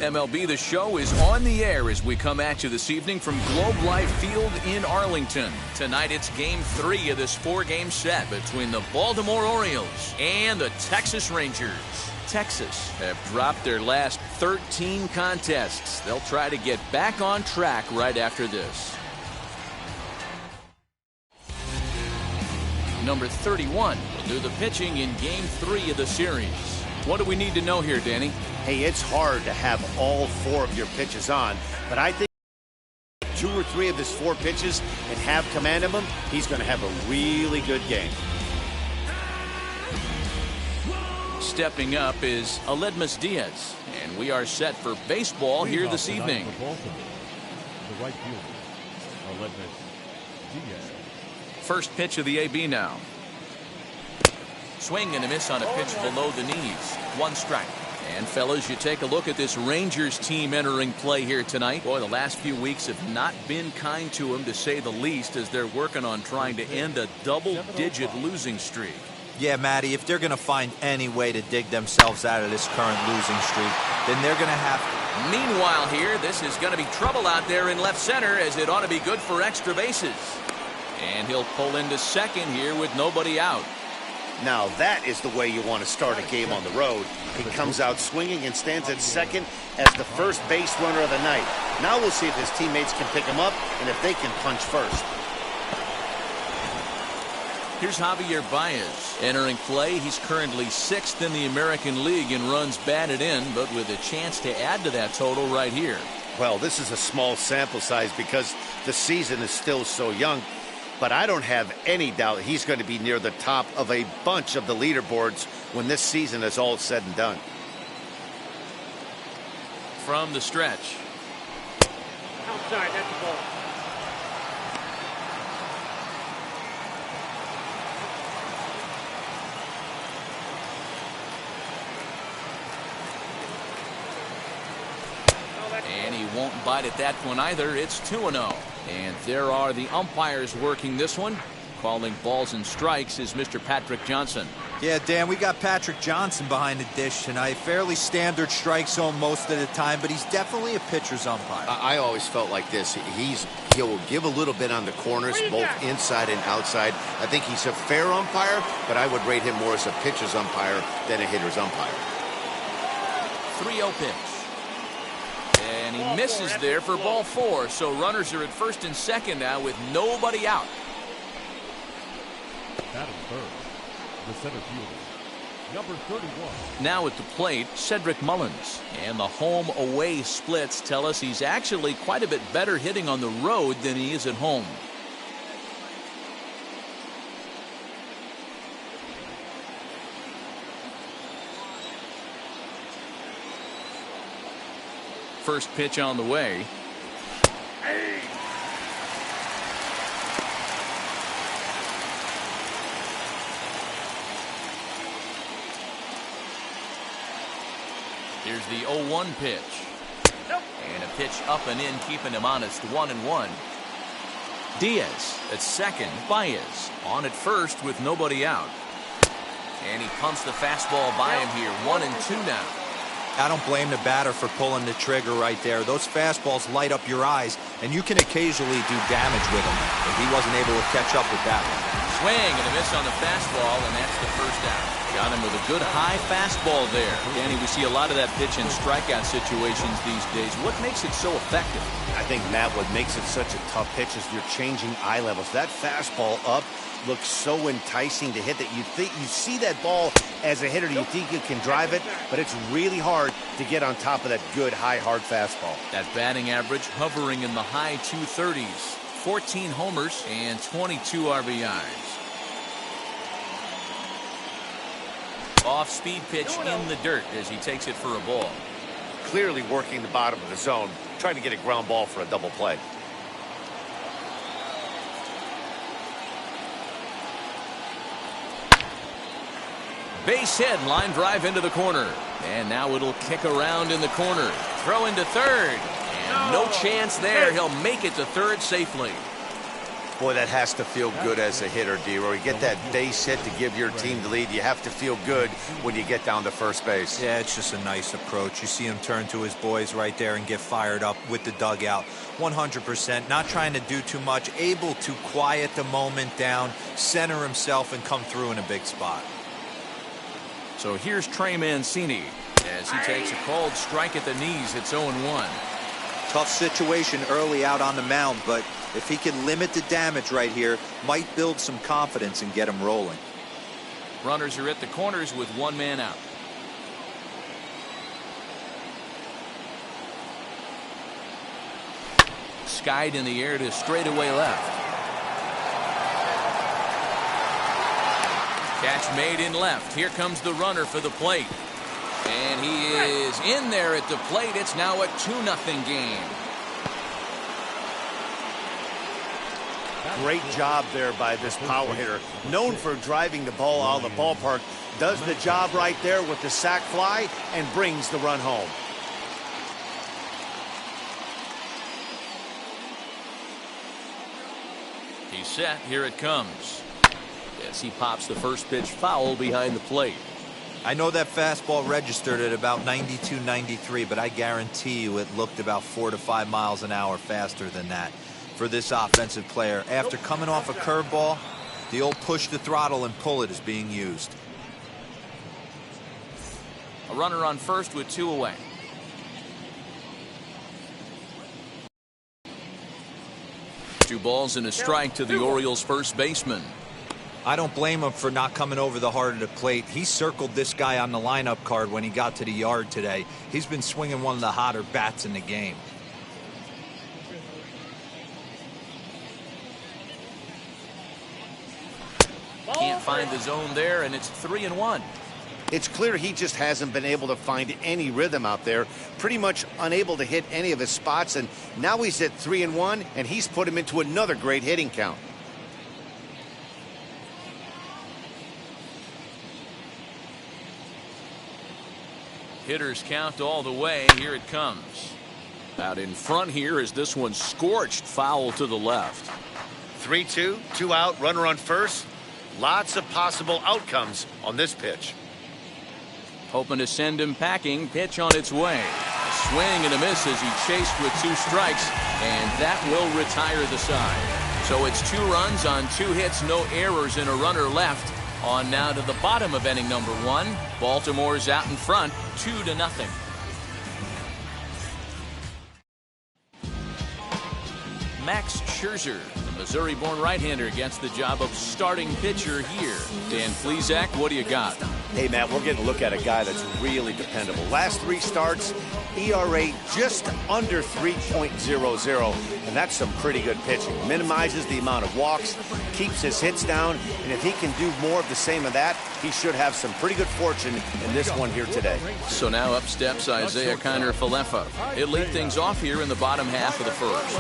MLB The Show is on the air as we come at you this evening from Globe Life Field in Arlington. Tonight it's Game 3 of this 4-game set between the Baltimore Orioles and the Texas Rangers. Texas have dropped their last 13 contests. They'll try to get back on track right after this. Number 31 will do the pitching in Game 3 of the series. What do we need to know here, Danny? Hey, it's hard to have all 4 of your pitches on, but I think 2 or 3 of his 4 pitches and have command of them, he's going to have a really good game. Stepping up is Aledmus Diaz, and we are set for baseball here this evening. The right fielder, Aledmus Diaz. First pitch of the AB now. Swing and a miss on a pitch below the knees. 1 strike. And fellas, you take a look at this Rangers team entering play here tonight. Boy, the last few weeks have not been kind to them, to say the least, as they're working on trying to end a double-digit losing streak. Yeah, Matty, if they're going to find any way to dig themselves out of this current losing streak, then they're going to have to. Meanwhile here, this is going to be trouble out there in left center, as it ought to be good for extra bases. And he'll pull into second here with nobody out. Now that is the way you want to start a game on the road. He comes out swinging and stands at second as the first base runner of the night. Now we'll see if his teammates can pick him up and if they can punch first. Here's Javier Baez entering play. He's currently 6th in the American League in runs batted in, but with a chance to add to that total right here. Well, this is a small sample size because the season is still so young. But I don't have any doubt he's going to be near the top of a bunch of the leaderboards when this season is all said and done. From the stretch. Outside, that's the ball. And he won't bite at that one either. It's 2-0. And there are the umpires working this one. Calling balls and strikes is Mr. Patrick Johnson. Yeah, Dan, we got Patrick Johnson behind the dish tonight. Fairly standard strike zone most of the time, but he's definitely a pitcher's umpire. I always felt like this. He'll give a little bit on the corners, both inside and outside. I think he's a fair umpire, but I would rate him more as a pitcher's umpire than a hitter's umpire. 3-0 pitch. And he misses there for ball 4. So runners are at first and second now with nobody out. Batting third, the center fielder, number 31. Now at the plate, Cedric Mullins. And the home-away splits tell us he's actually quite a bit better hitting on the road than he is at home. First pitch on the way. Here's the 0-1 pitch. And a pitch up and in, keeping him honest. 1-1. Diaz at second. Baez on at first with nobody out. And he pumps the fastball by him here. 1-2 now. I don't blame the batter for pulling the trigger right there. Those fastballs light up your eyes, and you can occasionally do damage with them. But he wasn't able to catch up with that one. Swing and a miss on the fastball, and that's the first out. Got him with a good high fastball there. Danny, we see a lot of that pitch in strikeout situations these days. What makes it so effective? I think, Matt, what makes it such a tough pitch is you're changing eye levels. That fastball up looks so enticing to hit that you see that ball as a hitter, you think you can drive it, but it's really hard to get on top of that good high hard fastball. That batting average hovering in the high 230s, 14 homers and 22 RBIs. Off speed pitch in the dirt as he takes it for a ball. Clearly working the bottom of the zone, trying to get a ground ball for a double play. Base hit, line drive into the corner. And now it'll kick around in the corner. Throw into third. And no chance there. He'll make it to third safely. Boy, that has to feel good as a hitter, D-Roy. You get that base hit to give your team the lead. You have to feel good when you get down to first base. Yeah, it's just a nice approach. You see him turn to his boys right there and get fired up with the dugout. 100%, not trying to do too much, able to quiet the moment down, center himself, and come through in a big spot. So here's Trey Mancini as he takes a cold strike at the knees. It's 0-1. Tough situation early out on the mound, but if he can limit the damage right here, might build some confidence and get him rolling. Runners are at the corners with one man out. Skied in the air to straightaway left. Catch made in left. Here comes the runner for the plate. And he is in there at the plate. It's now a 2-0 game. Great job there by this power hitter. Known for driving the ball out of the ballpark. Does the job right there with the sac fly and brings the run home. He's set. Here it comes. As he pops the first pitch foul behind the plate. I know that fastball registered at about 92, 93, but I guarantee you it looked about 4 to 5 miles an hour faster than that for this offensive player. After coming off a curveball, the old push the throttle and pull it is being used. A runner on first with 2 away. Two balls and a strike to the Orioles first baseman. I don't blame him for not coming over the heart of the plate. He circled this guy on the lineup card when he got to the yard today. He's been swinging one of the hotter bats in the game. Can't find the zone there, and it's 3-1. It's clear he just hasn't been able to find any rhythm out there. Pretty much unable to hit any of his spots, and now he's at 3-1, and he's put him into another great hitting count. Hitters count all the way. Here it comes. Out in front here is this one scorched foul to the left. 3-2, 2 out, runner on first. Lots of possible outcomes on this pitch. Hoping to send him packing. Pitch on its way. A swing and a miss as he chased with 2 strikes, and that will retire the side. So it's 2 runs on 2 hits, no errors, and a runner left. On now to the bottom of inning number 1. Baltimore's out in front, 2-0. Max Scherzer, the Missouri-born right-hander, gets the job of starting pitcher here. Dan Plesac, what do you got? Hey, Matt, we're getting a look at a guy that's really dependable. Last 3 starts, ERA just under 3.00, and that's some pretty good pitching. Minimizes the amount of walks, keeps his hits down, and if he can do more of the same of that, he should have some pretty good fortune in this one here today. So now up steps Isaiah Kiner-Falefa. He'll lead things off here in the bottom half of the first.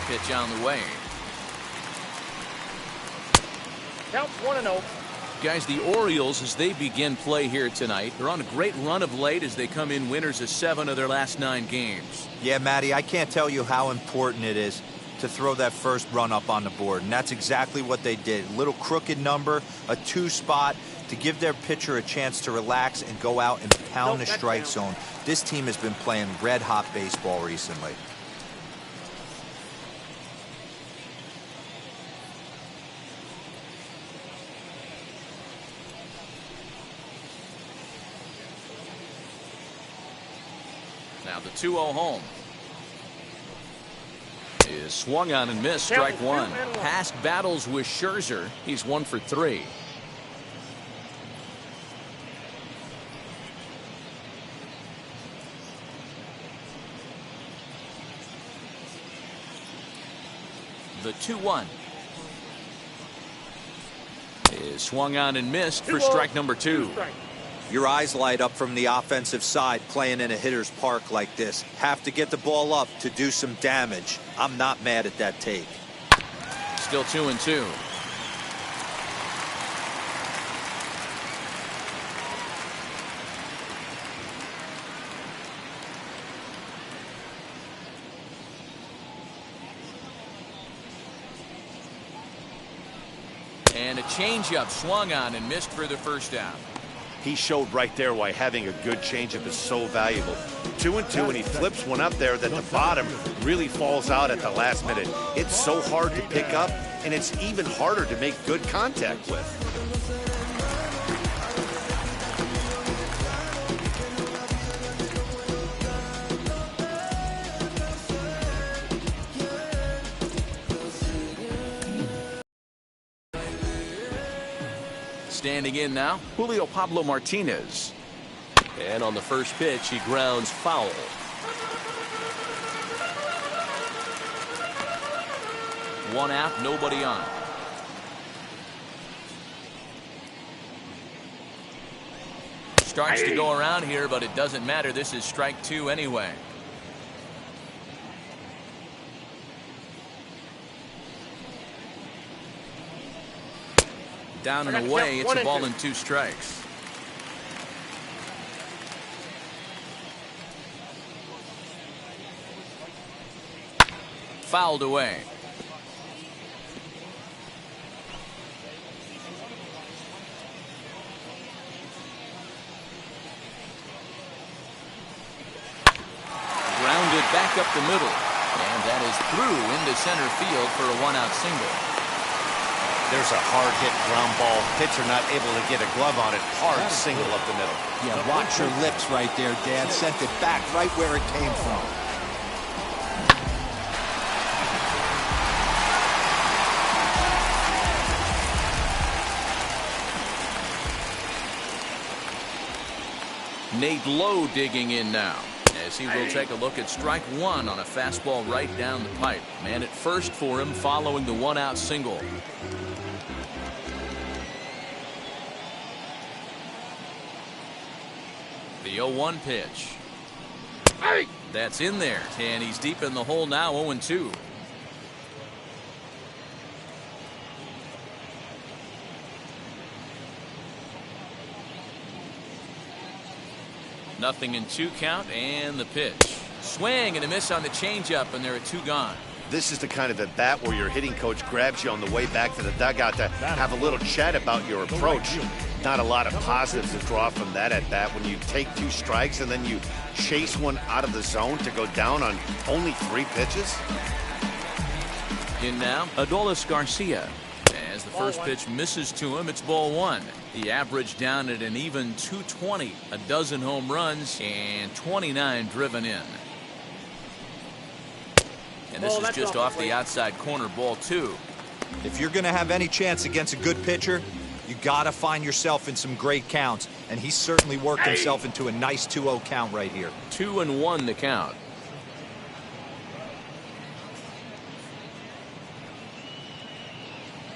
Pitch on the way. Counts 1-0. Guys, the Orioles, as they begin play here tonight, they're on a great run of late as they come in winners of 7 of their last 9 games. Yeah, Matty, I can't tell you how important it is to throw that first run up on the board, and that's exactly what they did. A little crooked number, a 2 spot to give their pitcher a chance to relax and go out and pound the strike zone. This team has been playing red-hot baseball recently. Now the 2-0 home is swung on and missed. Strike 1. Past battles with Scherzer. He's 1 for 3. The 2-1 is swung on and missed for strike number 2. Your eyes light up from the offensive side playing in a hitter's park like this. Have to get the ball up to do some damage. I'm not mad at that take. Still 2-2. And a changeup swung on and missed for the first down. He showed right there why having a good changeup is so valuable. 2-2, and he flips one up there that the bottom really falls out at the last minute. It's so hard to pick up, and it's even harder to make good contact with. Standing in now, Julio Pablo Martinez. And on the first pitch, he grounds foul. One out, nobody on. Starts to go around here, but it doesn't matter. This is strike two anyway. Down and away, it's a ball and 2 strikes. Fouled away. Grounded back up the middle. And that is through into center field for a 1-out single. There's a hard hit ground ball. Pitcher not able to get a glove on it. Hard single up the middle. Yeah, watch your lips right there, Dad. Sent it back right where it came from. Nate Lowe digging in now, as he will take a look at strike one on a fastball right down the pipe. Man at first for him following the 1-out single. The 0-1 pitch. That's in there, and he's deep in the hole now. 0-2. Nothing in 2 count, and the pitch. Swing and a miss on the changeup, and there are 2 gone. This is the kind of at bat where your hitting coach grabs you on the way back to the dugout to have a little chat about your approach. Not a lot of positives to draw from that at bat when you take 2 strikes and then you chase one out of the zone to go down on only 3 pitches. In now, Adolis Garcia. As the first pitch misses to him, it's ball 1. The average down at an even 220, a dozen home runs, and 29 driven in. And this is just off the outside corner, ball 2. If you're going to have any chance against a good pitcher, you got to find yourself in some great counts, and he certainly worked himself into a nice 2-0 count right here. 2-1 the count.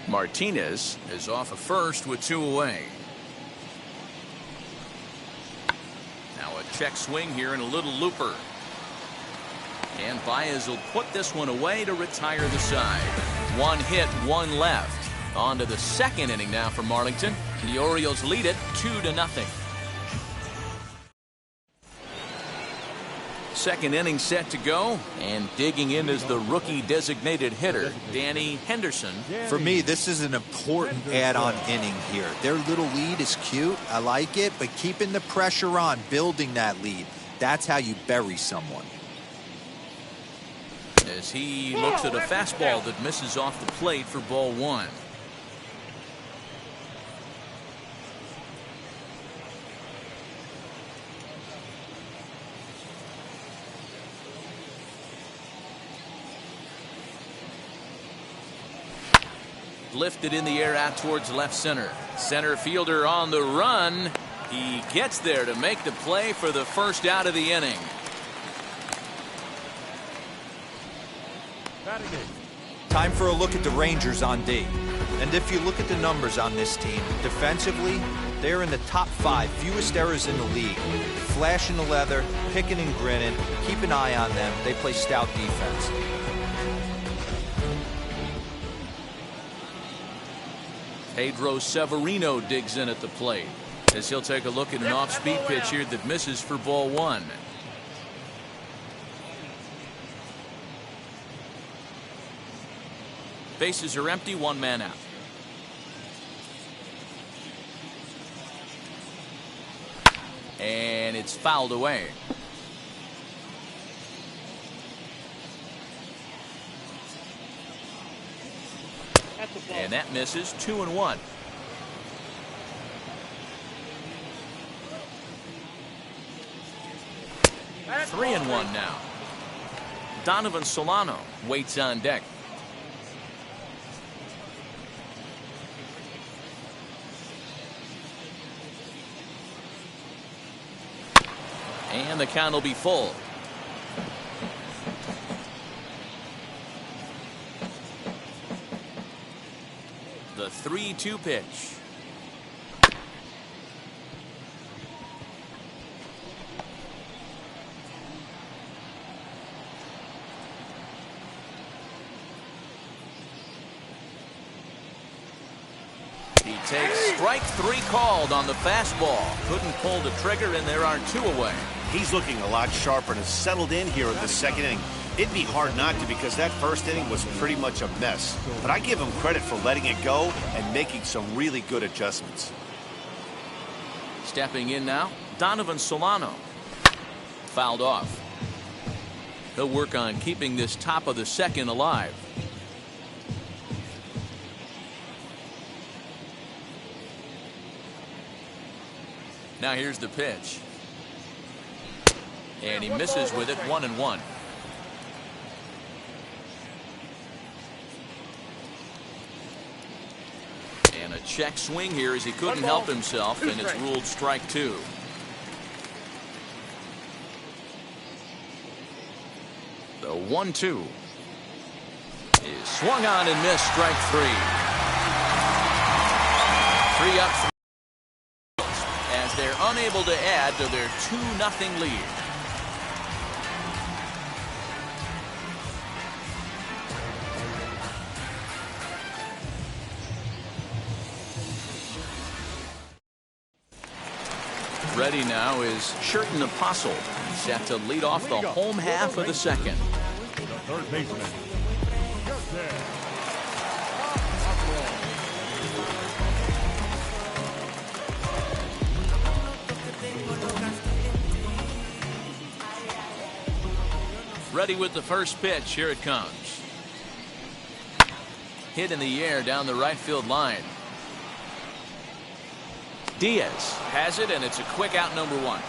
Martinez is off of first with 2 away. Now a check swing here and a little looper. And Baez will put this one away to retire the side. 1 hit, 1 left. On to the second inning now for Marlington. The Orioles lead it 2-0. Second inning set to go, and digging in is the rookie designated hitter, Danny Henderson. For me, this is an important add-on inning here. Their little lead is cute. I like it, but keeping the pressure on, building that lead, that's how you bury someone. As he looks at a fastball that misses off the plate for ball 1. Lifted in the air out towards left center. Center fielder on the run. He gets there to make the play for the first out of the inning. Time for a look at the Rangers on D. And if you look at the numbers on this team, defensively, they're in the top 5 fewest errors in the league. Flashing the leather, picking and grinning, keep an eye on them. They play stout defense. Pedro Severino digs in at the plate as he'll take a look at an off-speed pitch here that misses for ball 1. Bases are empty, 1 man out. And it's fouled away. And that misses. 2-1. That's 3-1 now. Donovan Solano waits on deck. And the count will be full. The 3-2 pitch. He takes strike 3 called on the fastball. Couldn't pull the trigger, and there are 2 away. He's looking a lot sharper and has settled in here in the second inning. It'd be hard not to, because that first inning was pretty much a mess. But I give him credit for letting it go and making some really good adjustments. Stepping in now, Donovan Solano. Fouled off. He'll work on keeping this top of the second alive. Now here's the pitch. And he misses with it. 1-1. And a check swing here as he couldn't help himself, and it's ruled strike 2. The 1-2 is swung on and missed. Strike 3. 3 up as they're unable to add to their 2-0 lead. Ready now is Sherton Apostle, set to lead off the home half of the second. The third baseman, Sherton. Ready with the first pitch. Here it comes. Hit in the air down the right field line. Diaz has it, and it's a quick out, number 1.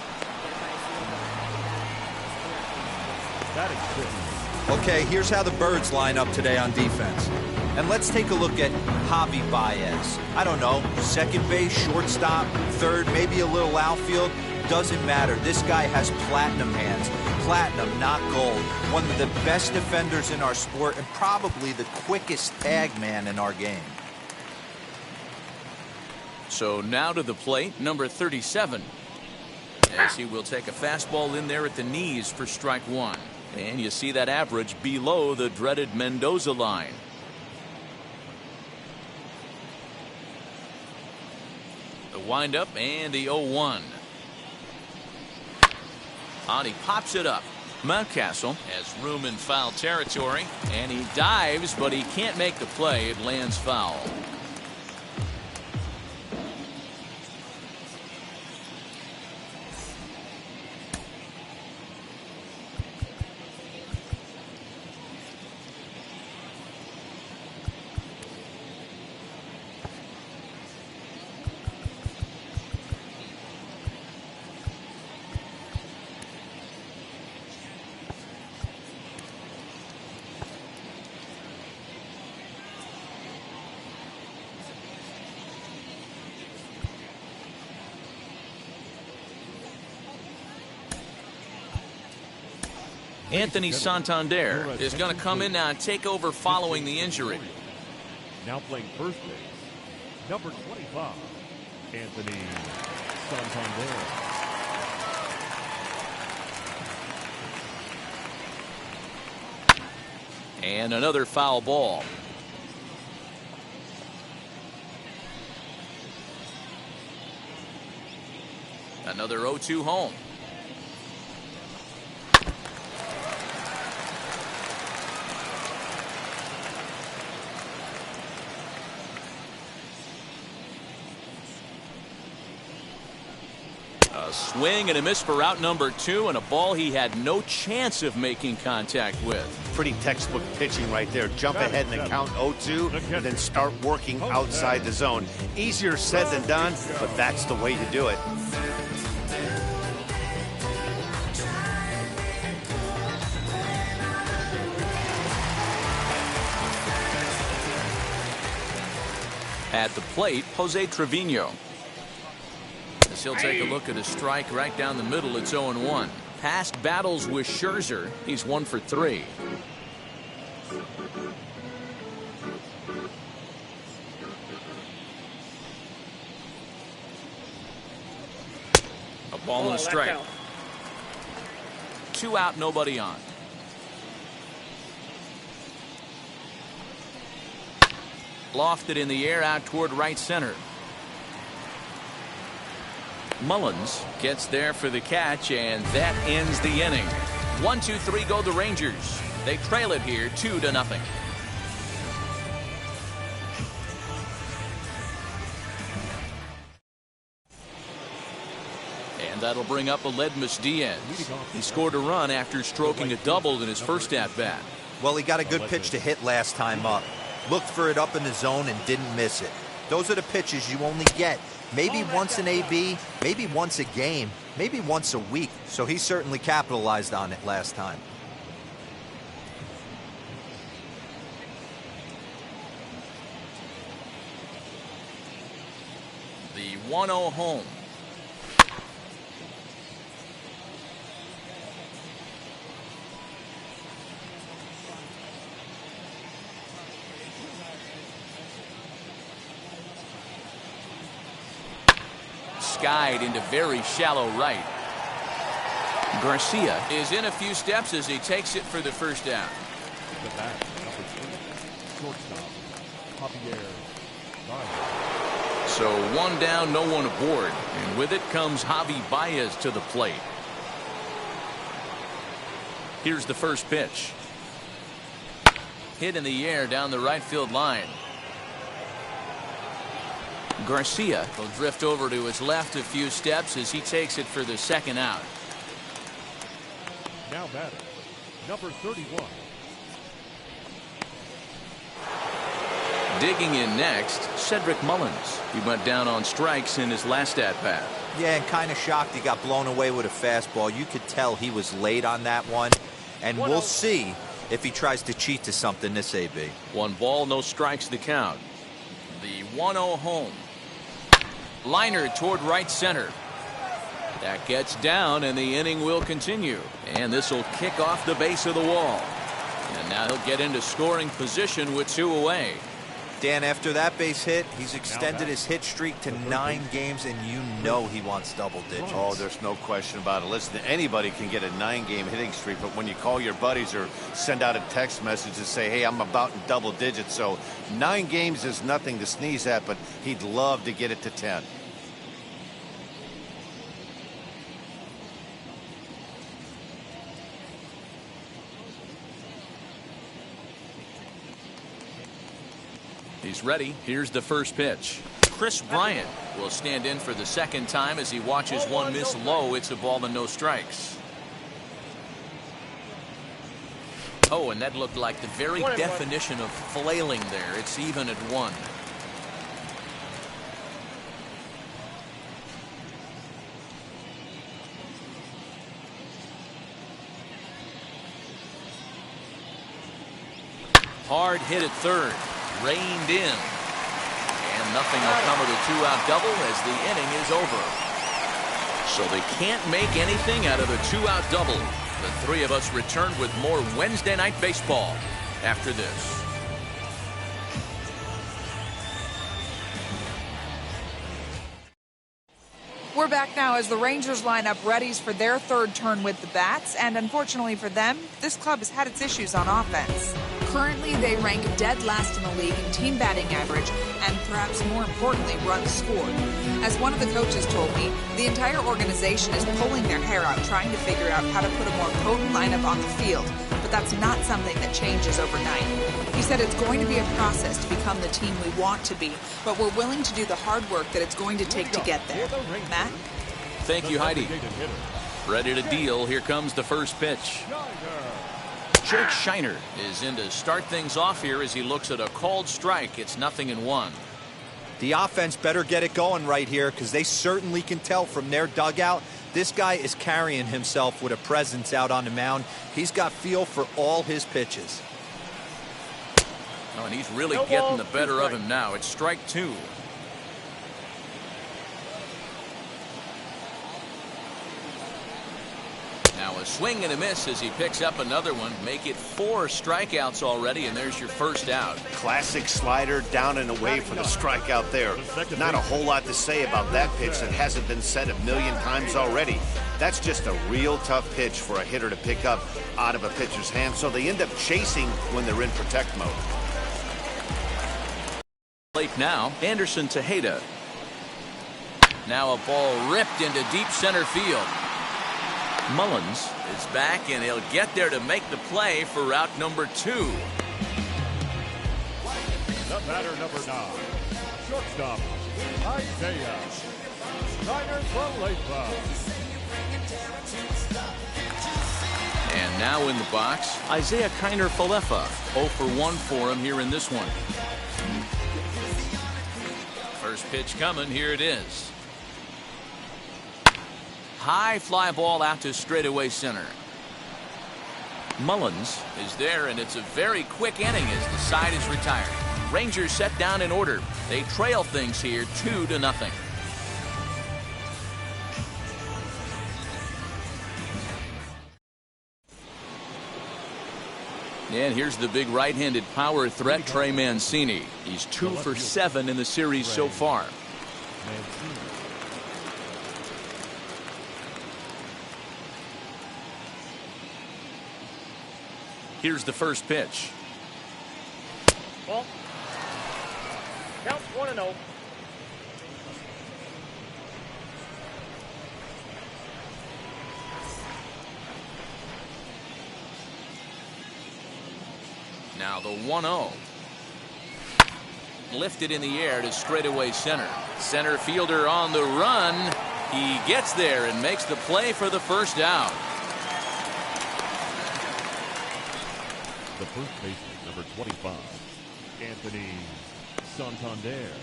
Okay, here's how the Birds line up today on defense. And let's take a look at Javi Baez. I don't know, second base, shortstop, third, maybe a little outfield. Doesn't matter. This guy has platinum hands. Platinum, not gold. One of the best defenders in our sport, and probably the quickest tag man in our game. So now to the plate, number 37. As he will take a fastball in there at the knees for strike 1. And you see that average below the dreaded Mendoza line. The windup and the 0-1. On he pops it up. Mountcastle has room in foul territory, and he dives, but he can't make the play. It lands foul. Anthony Santander is going to come in now and take over following the injury. Now playing first base, number 25, Anthony Santander. And another foul ball. Another 0-2 home. A swing and a miss for out number 2, and a ball he had no chance of making contact with. Pretty textbook pitching right there. Jump ahead in the count 0-2 and then start working outside the zone. Easier said than done, but that's the way to do it. At the plate, Jose Trevino. As he'll take a look at a strike right down the middle, it's 0-1. Past battles with Scherzer, he's 1 for 3. A ball and a strike. 2 out, nobody on. Lofted in the air out toward right center. Mullins gets there for the catch, and that ends the inning. 1-2-3 go the Rangers. They trail it here 2-0. And that'll bring up Aledmys Diaz. He scored a run after stroking a double in his first at-bat. Well, he got a good pitch to hit last time up. Looked for it up in the zone and didn't miss it. Those are the pitches you only get maybe once in AB, maybe once a game, maybe once a week. So he certainly capitalized on it last time. The 1-0 home. Skied into very shallow right. Garcia is in a few steps as he takes it for the first down. The back, number 2, shortstop, Javier Baez. So 1 down, no one aboard. And with it comes Javi Baez to the plate. Here's the first pitch. Hit in the air down the right field line. Garcia will drift over to his left a few steps as he takes it for the second out. Now batting, number 31. Digging in next, Cedric Mullins. He went down on strikes in his last at-bat. Yeah, and kind of shocked he got blown away with a fastball. You could tell he was late on that one. And we'll see if he tries to cheat to something this AB. 1 ball, no strikes the count. The 1-0 home. Liner toward right center. That gets down, and the inning will continue. And this will kick off the base of the wall. And now he'll get into scoring position with 2 away. Dan, after that base hit, he's extended his hit streak to 9 games, and you know he wants double digits. Oh, there's no question about it. Listen, anybody can get a 9-game hitting streak, but when you call your buddies or send out a text message and say, hey, I'm about in double digits, so 9 games is nothing to sneeze at, but he'd love to get it to 10. He's ready. Here's the first pitch. Chris Bryant will stand in for the second time as he watches one miss low. It's a ball and no strikes. Oh, and that looked like the very definition of flailing there. It's even at 1. Hard hit at third. Reined in. And nothing will come of the 2-out double as the inning is over. So they can't make anything out of the 2-out double. The 3 of us return with more Wednesday Night Baseball after this. We're back now as the Rangers line up readies for their third turn with the bats, and unfortunately for them, this club has had its issues on offense. Currently, they rank dead last in the league in team batting average and perhaps more importantly, runs scored. As one of the coaches told me, the entire organization is pulling their hair out trying to figure out how to put a more potent lineup on the field, but that's not something that changes overnight. He said it's going to be a process to become the team we want to be, but we're willing to do the hard work that it's going to take to get there. Matt? Thank you, Heidi. Ready to deal. Here comes the first pitch. Jake Shiner is in to start things off here as he looks at a called strike. It's 0-1. The offense better get it going right here because they certainly can tell from their dugout. This guy is carrying himself with a presence out on the mound. He's got feel for all his pitches. Oh, and he's really getting the better of him now. It's strike 2. Now a swing and a miss as he picks up another one. Make it 4 strikeouts already, and there's your first out. Classic slider down and away for the strikeout there. Not a whole lot to say about that pitch that hasn't been said a million times already. That's just a real tough pitch for a hitter to pick up out of a pitcher's hand, so they end up chasing when they're in protect mode. Late now, Anderson Tejeda. Now a ball ripped into deep center field. Mullins is back, and he'll get there to make the play for route number 2. The batter, number 9, shortstop, Isaiah Kiner-Falefa. And now in the box, Isaiah Kiner-Falefa. 0 for 1 for him here in this one. First pitch coming. Here it is. High fly ball out to straightaway center. Mullins is there, and it's a very quick inning as the side is retired. Rangers set down in order. They trail things here 2-0. And here's the big right-handed power threat, Trey Mancini. He's 2 for 7 in the series so far. Here's the first pitch. Ball. Counts 1-0. Now the 1-0. Lifted in the air to straightaway center. Center fielder on the run. He gets there and makes the play for the first out. The first baseman, number 25, Anthony Santander.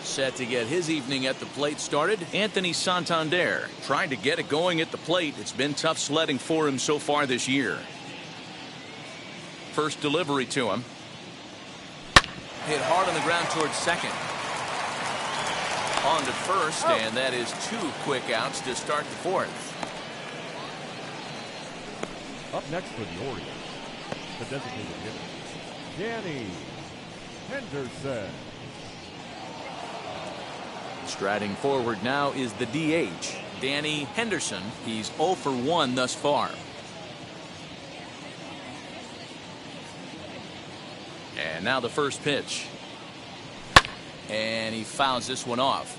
Set to get his evening at the plate started, Anthony Santander. Trying to get it going at the plate. It's been tough sledding for him so far this year. First delivery to him. Hit hard on the ground towards second. On to first, and that is 2 quick outs to start the 4th. Up next for the Orioles, the designated hitter, Danny Henderson. Striding forward now is the DH, Danny Henderson. He's 0 for 1 thus far. And now the first pitch. And he fouls this one off.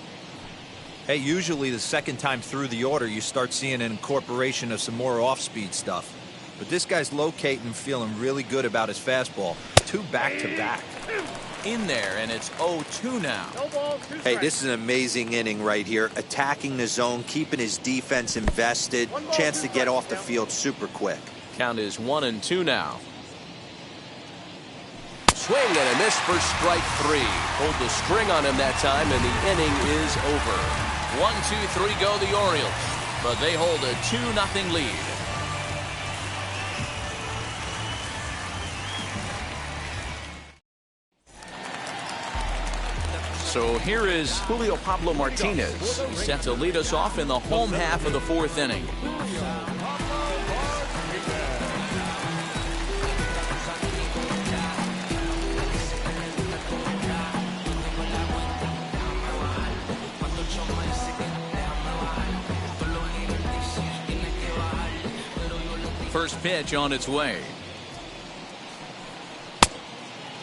Hey, usually the second time through the order, you start seeing an incorporation of some more off-speed stuff. But this guy's locating, feeling really good about his fastball. 2 back-to-back. In there, and it's 0-2 now. No ball, 2 Hey, strikes. this is an amazing inning right here. Attacking the zone, keeping his defense invested. Chance to get off the field super quick. Count is 1-2 now. Swing and a miss for strike 3. Pulled the string on him that time, and the inning is over. 1-2-3 go the Orioles, but they hold a 2-0 lead. So here is Julio Pablo Martinez. He's set to lead us off in the home half of the 4th inning. First pitch on its way.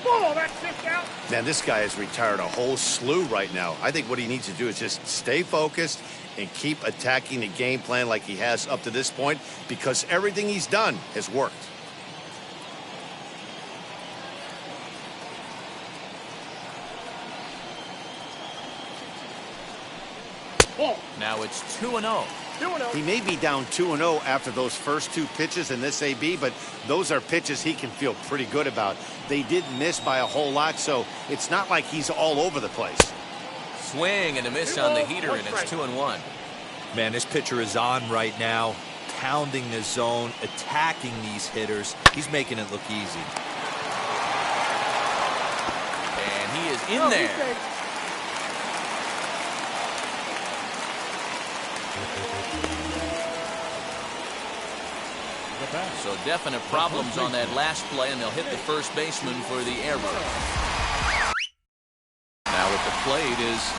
Oh, that's 6 out. Man, this guy has retired a whole slew right now. I think what he needs to do is just stay focused and keep attacking the game plan like he has up to this point, because everything he's done has worked. Now it's 2-0. He may be down 2-0 after those first two pitches in this AB, but those are pitches he can feel pretty good about. They did miss by a whole lot, so it's not like he's all over the place. Swing and a miss on the heater, and it's 2-1. Man, this pitcher is on right now, pounding the zone, attacking these hitters. He's making it look easy. And he is in there. So definite problems on that last play, and they'll hit the first baseman for the error. Now at the plate is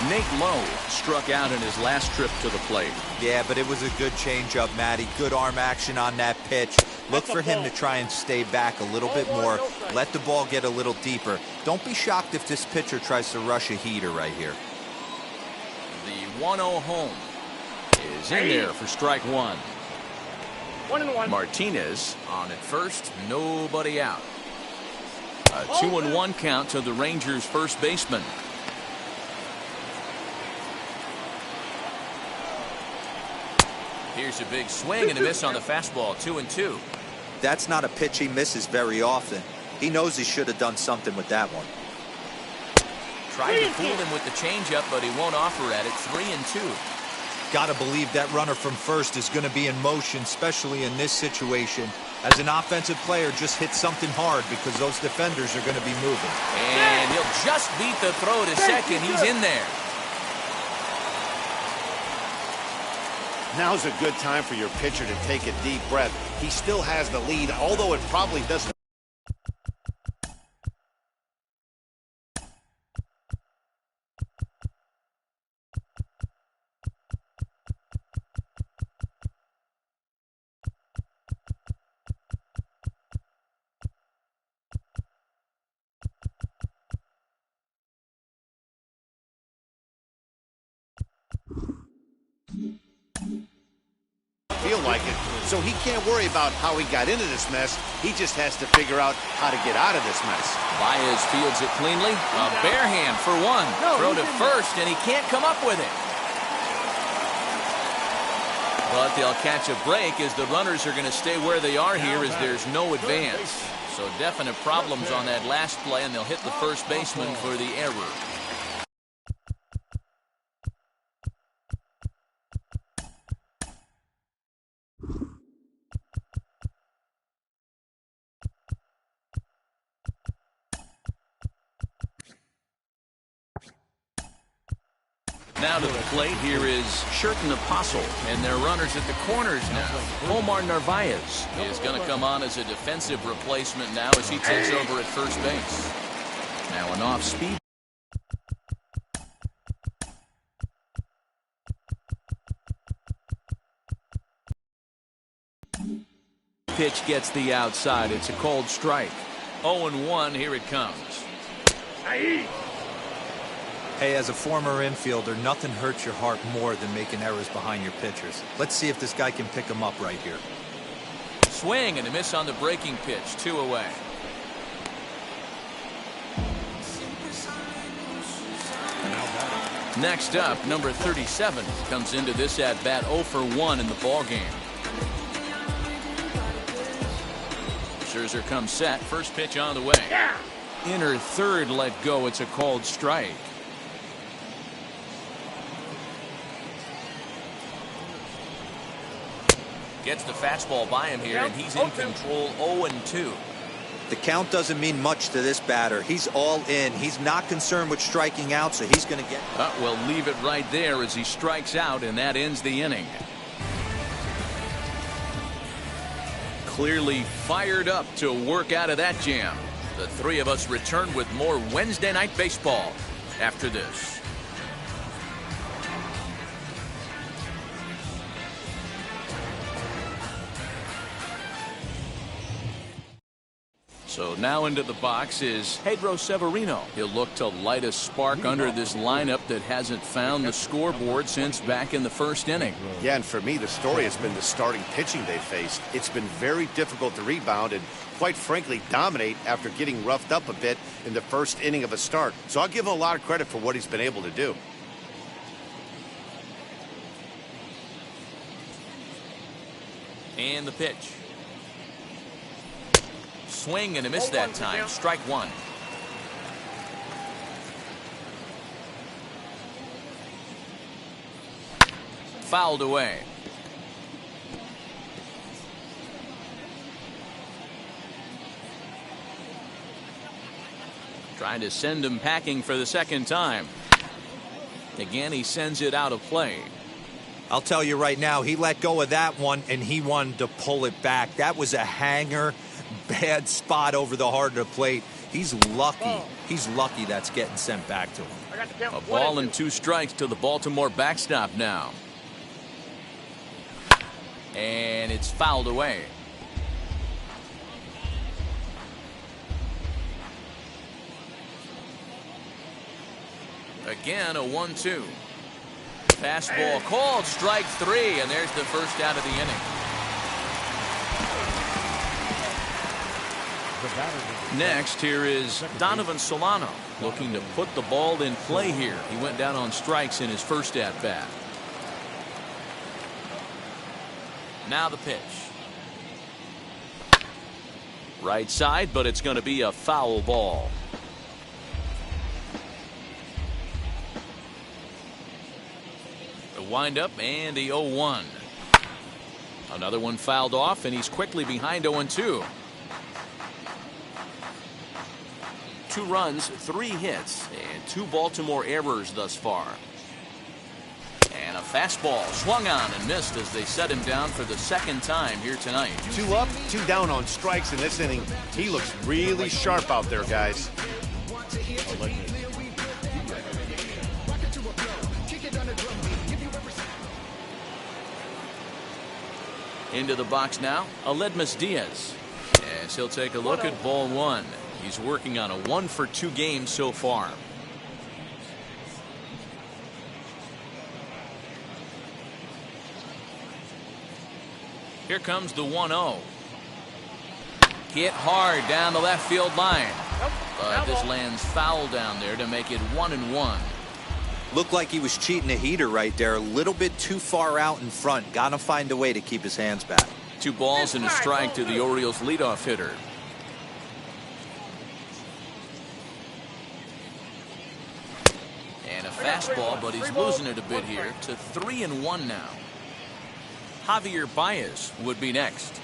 Nate Lowe struck out in his last trip to the plate. Yeah, but it was a good changeup, Matty. Good arm action on that pitch. Look for him to try and stay back a little bit more. Let the ball get a little deeper. Don't be shocked if this pitcher tries to rush a heater right here. The 1-0 home is in there for strike one. 1-1. Martinez on at first, nobody out. A 2-1 count to the Rangers' first baseman. Here's a big swing and a miss on the fastball, 2-2. That's not a pitch he misses very often. He knows he should have done something with that one. Tried to fool him with the changeup, but he won't offer at it, 3-2. Gotta believe that runner from first is going to be in motion, especially in this situation. As an offensive player, just hit something hard because those defenders are going to be moving. And he'll just beat the throw to second. He's in there. Now's a good time for your pitcher to take a deep breath. He still has the lead, although it probably doesn't. Feel like it, so he can't worry about how he got into this mess. He just has to figure out how to get out of this mess. Baez fields it cleanly. A bare hand for one. Throw to first, and he can't come up with it. But they'll catch a break as the runners are going to stay where they are here as there's no advance. So definite problems on that last play, and they'll hit the first baseman for the error. Now to the plate, here is Sherton Apostle, and their runners at the corners now. Omar Narvaez is going to come on as a defensive replacement now as he takes over at first base. Now an off-speed. pitch gets the outside. It's a called strike. 0-1, here it comes. Hey, as a former infielder, nothing hurts your heart more than making errors behind your pitchers. Let's see if this guy can pick them up right here. Swing and a miss on the breaking pitch. 2 away. Next up, number 37 comes into this at bat 0 for 1 in the ball game. Scherzer comes set. First pitch on the way. Inner third let go. It's a called strike. Gets the fastball by him here, and he's in control. 0-2. The count doesn't mean much to this batter. He's all in. He's not concerned with striking out, so he's going to get... We'll leave it right there as he strikes out, and that ends the inning. Clearly fired up to work out of that jam. The three of us return with more Wednesday Night Baseball after this. So now into the box is Pedro Severino. He'll look to light a spark under this lineup that hasn't found the scoreboard since back in the first inning. Yeah, and for me, the story has been the starting pitching they faced. It's been very difficult to rebound and, quite frankly, dominate after getting roughed up a bit in the first inning of a start. So I'll give him a lot of credit for what he's been able to do. And the pitch. Swing and a miss that time. Strike one. Fouled away. Trying to send him packing for the second time. Again, he sends it out of play. I'll tell you right now, he let go of that one, and he wanted to pull it back. That was a hanger. Bad spot over the heart of the plate. He's lucky. He's lucky that's getting sent back to him. A ball and 2 strikes to the Baltimore backstop now. And it's fouled away. Again, a 1-2. Fastball called strike 3, and there's the first out of the inning. Next, here is Donovan Solano looking to put the ball in play here. He went down on strikes in his first at bat. Now the pitch. Right side, but it's going to be a foul ball. The windup and the 0-1. Another one fouled off, and he's quickly behind 0-2. 2 runs, 3 hits, and 2 Baltimore errors thus far. And a fastball swung on and missed as they set him down for the second time here tonight. 2 up, 2 down on strikes in this inning. He looks really sharp out there, guys. Into the box now, Aledmus Diaz. As he'll take a look at ball 1. He's working on a 1 for 2 game so far. Here comes the 1-0. Hit hard down the left field line. But this lands foul down there to make it 1-1. Looked like he was cheating a heater right there. A little bit too far out in front. Got to find a way to keep his hands back. 2 balls and a strike to the Orioles leadoff hitter. And a fastball, but he's losing it a bit here to 3-1 now. Javier Baez would be next.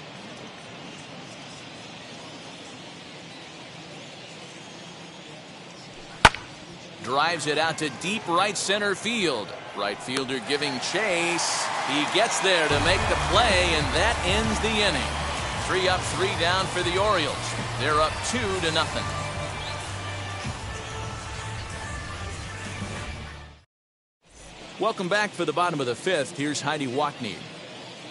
Drives it out to deep right center field. Right fielder giving chase. He gets there to make the play, and that ends the inning. 3 up, 3 down for the Orioles. They're up 2-0. Welcome back for the bottom of the 5th. Here's Heidi Wackney.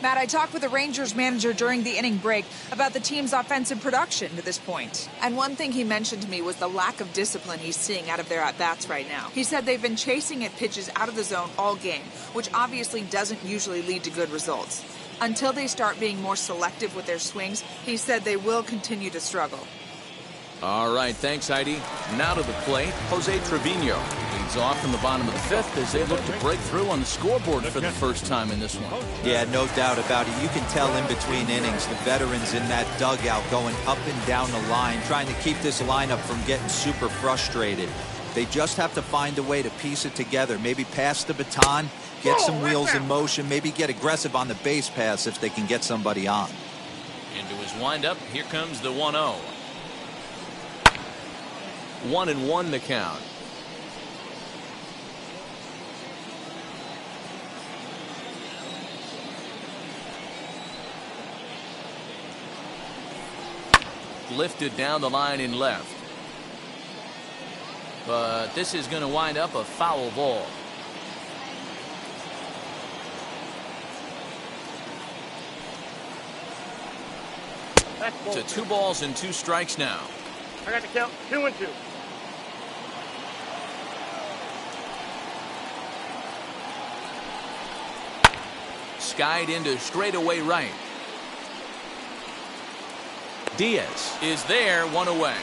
Matt, I talked with the Rangers manager during the inning break about the team's offensive production to this point. And one thing he mentioned to me was the lack of discipline he's seeing out of their at-bats right now. He said they've been chasing at pitches out of the zone all game, which obviously doesn't usually lead to good results. Until they start being more selective with their swings, he said they will continue to struggle. All right, thanks, Heidi. Now to the plate, Jose Trevino leads off in the bottom of the fifth as they look to break through on the scoreboard for the first time in this one. Yeah, no doubt about it. You can tell in between innings, the veterans in that dugout going up and down the line, trying to keep this lineup from getting super frustrated. They just have to find a way to piece it together. Maybe pass the baton, get some wheels in motion, maybe get aggressive on the base pass if they can get somebody on. Into his windup, here comes the 1-0. 1-1 the count. Lifted down the line in left. But this is going to wind up a foul ball. To 2 balls and 2 strikes now. I got to count 2-2. Skied into straightaway right. Diaz is there, 1 away.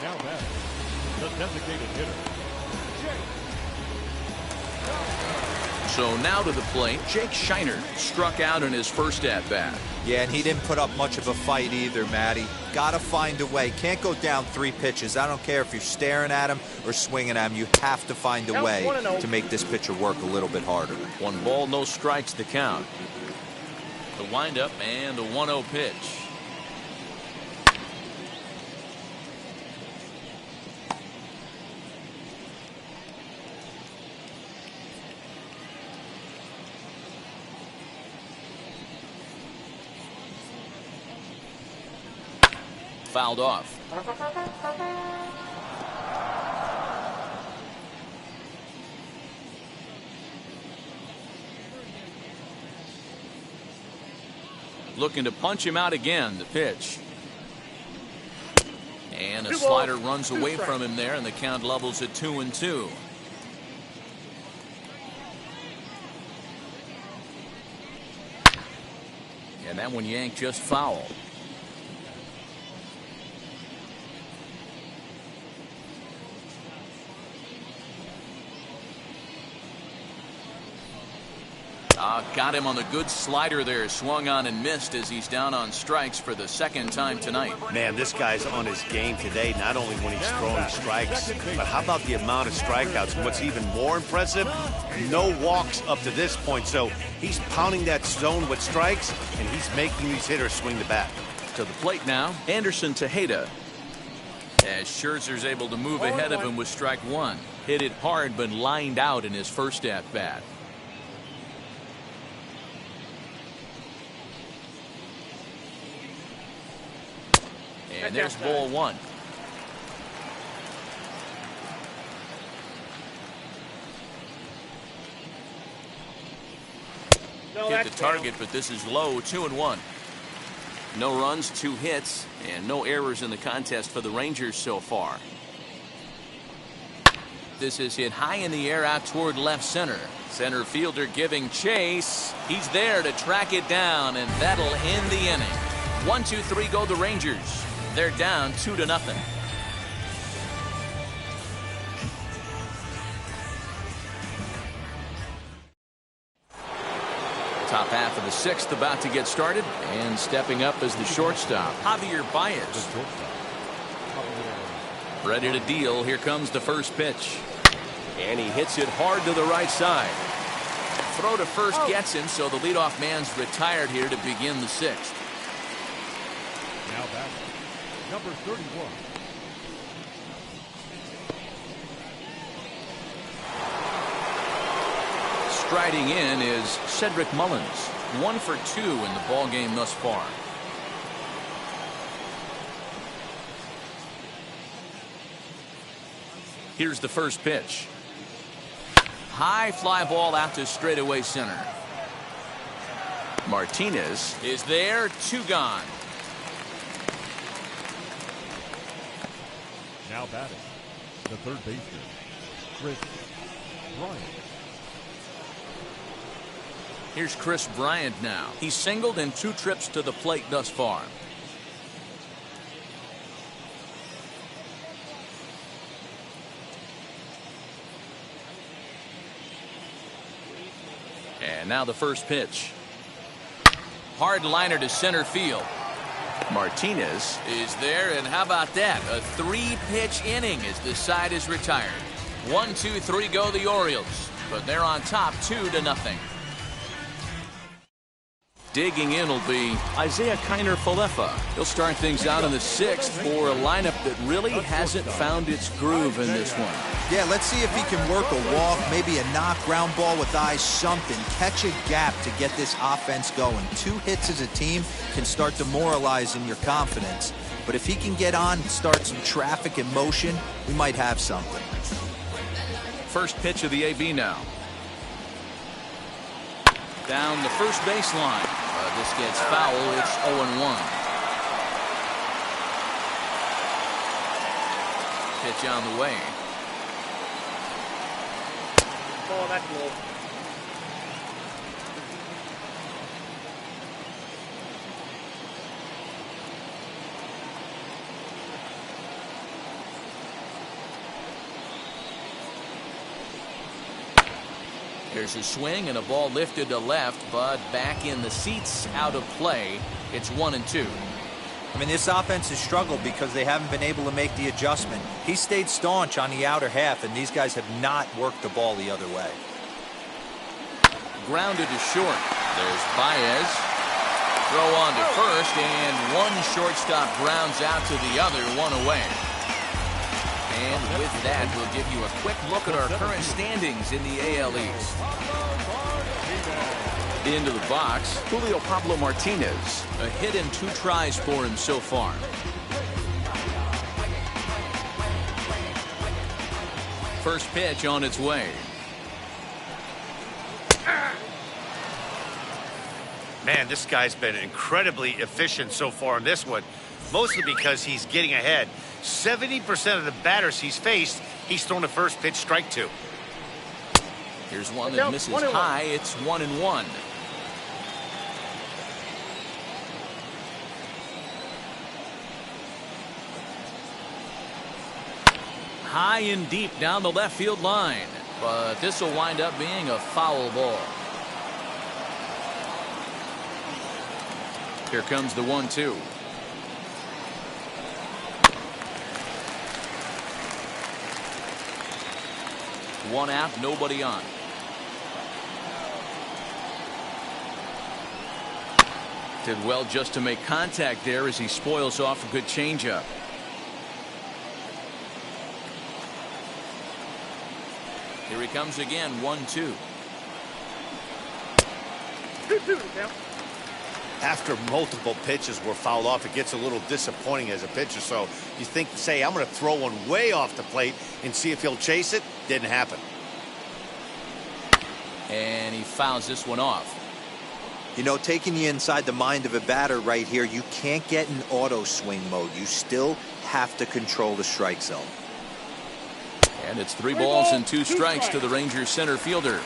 Now back, the designated hitter, Jake. So now to the plate, Jake Shiner struck out in his first at-bat. Yeah, and he didn't put up much of a fight either, Matty. Gotta find a way. Can't go down 3 pitches. I don't care if you're staring at him or swinging at him. You have to find a way to make this pitcher work a little bit harder. 1 ball, no strikes to count. The windup and the 1-0 pitch. Fouled off. Looking to punch him out again. The pitch. And a slider runs away from him there, and the count levels at 2-2. And that one yanked just foul. Got him on the good slider there. Swung on and missed as he's down on strikes for the 2nd time tonight. Man, this guy's on his game today, not only when he's throwing strikes, but how about the amount of strikeouts? And what's even more impressive, no walks up to this point. So he's pounding that zone with strikes, and he's making these hitters swing the bat. To the plate now, Anderson Tejeda. As Scherzer's able to move ahead of him with strike 1. Hit it hard, but lined out in his first at-bat. And there's ball 1. Hit the target, but this is low. 2-1. No runs, 2 hits, and no errors in the contest for the Rangers so far. This is hit high in the air out toward left center. Center fielder giving chase. He's there to track it down, and that'll end the inning. 1-2-3 go the Rangers. They're down 2-0. Top half of the 6th about to get started, and stepping up as the shortstop, Javier Baez. Ready to deal. Here comes the first pitch. And he hits it hard to the right side. Throw to first gets him, so the leadoff man's retired here to begin the 6th. Now back, number 31. Striding in is Cedric Mullins. 1 for 2 in the ball game thus far. Here's the first pitch. High fly ball out to straightaway center. Martinez is there, 2 gone. Now batting, the third baseman, Chris Bryant. Here's Chris Bryant now. He's singled in 2 trips to the plate thus far. And now the first pitch. Hard liner to center field. Martinez is there, and how about that? A 3-pitch inning as the side is retired. 1, 2, 3 go the Orioles, but they're on top 2-0. Digging in will be Isaiah Kiner-Falefa. He'll start things out in the 6th for a lineup that really hasn't found its groove in this one. Yeah, let's see if he can work a walk, maybe a knock, ground ball with eyes, something. Catch a gap to get this offense going. 2 hits as a team can start demoralizing your confidence. But if he can get on, start some traffic in motion, we might have something. First pitch of the AB now. Down the first baseline. This gets foul. It's 0-1. Pitch on the way. Oh, that's low. There's a swing and a ball lifted to left, but back in the seats, out of play. It's 1-2. I mean, this offense has struggled because they haven't been able to make the adjustment. He stayed staunch on the outer half, and these guys have not worked the ball the other way. Grounded to short. There's Baez. Throw on to first, and one shortstop grounds out to the other, 1 away. And with that, we'll give you a quick look at our current standings in the AL East. Into the box, Julio Pablo Martinez. A hit and 2 tries for him so far. First pitch on its way. Man, this guy's been incredibly efficient so far in this one, mostly because he's getting ahead. 70% of the batters he's faced, he's thrown a first pitch strike to. Here's one that misses high. It's 1-1. High and deep down the left field line, but this will wind up being a foul ball. Here comes the 1-2. One out, nobody on. Did well just to make contact there as he spoils off a good changeup. Here he comes again, 1-2. 2-2 count. After multiple pitches were fouled off, it gets a little disappointing as a pitcher. So you think, say, I'm going to throw one way off the plate and see if he'll chase it. Didn't happen. And he fouls this one off. You know, taking you inside the mind of a batter right here, you can't get in auto swing mode. You still have to control the strike zone. And it's 3 balls and 2 strikes to the Rangers center fielder.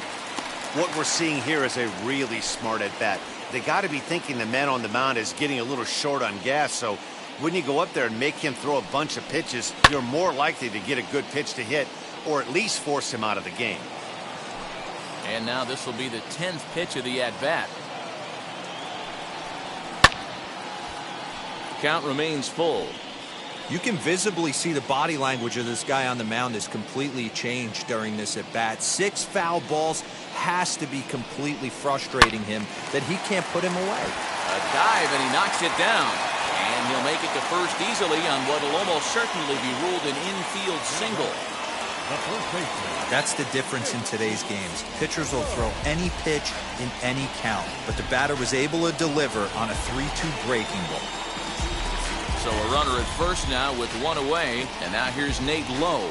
What we're seeing here is a really smart at bat. They got to be thinking the man on the mound is getting a little short on gas. So when you go up there and make him throw a bunch of pitches, you're more likely to get a good pitch to hit or at least force him out of the game. And now this will be the 10th pitch of the at-bat. Count remains full. You can visibly see the body language of this guy on the mound has completely changed during this at-bat. 6 foul balls has to be completely frustrating him that he can't put him away. A dive, and he knocks it down. And he'll make it to first easily on what will almost certainly be ruled an infield single. That's the difference in today's games. Pitchers will throw any pitch in any count, but the batter was able to deliver on a 3-2 breaking ball. So a runner at first now with 1 away, and now here's Nate Lowe.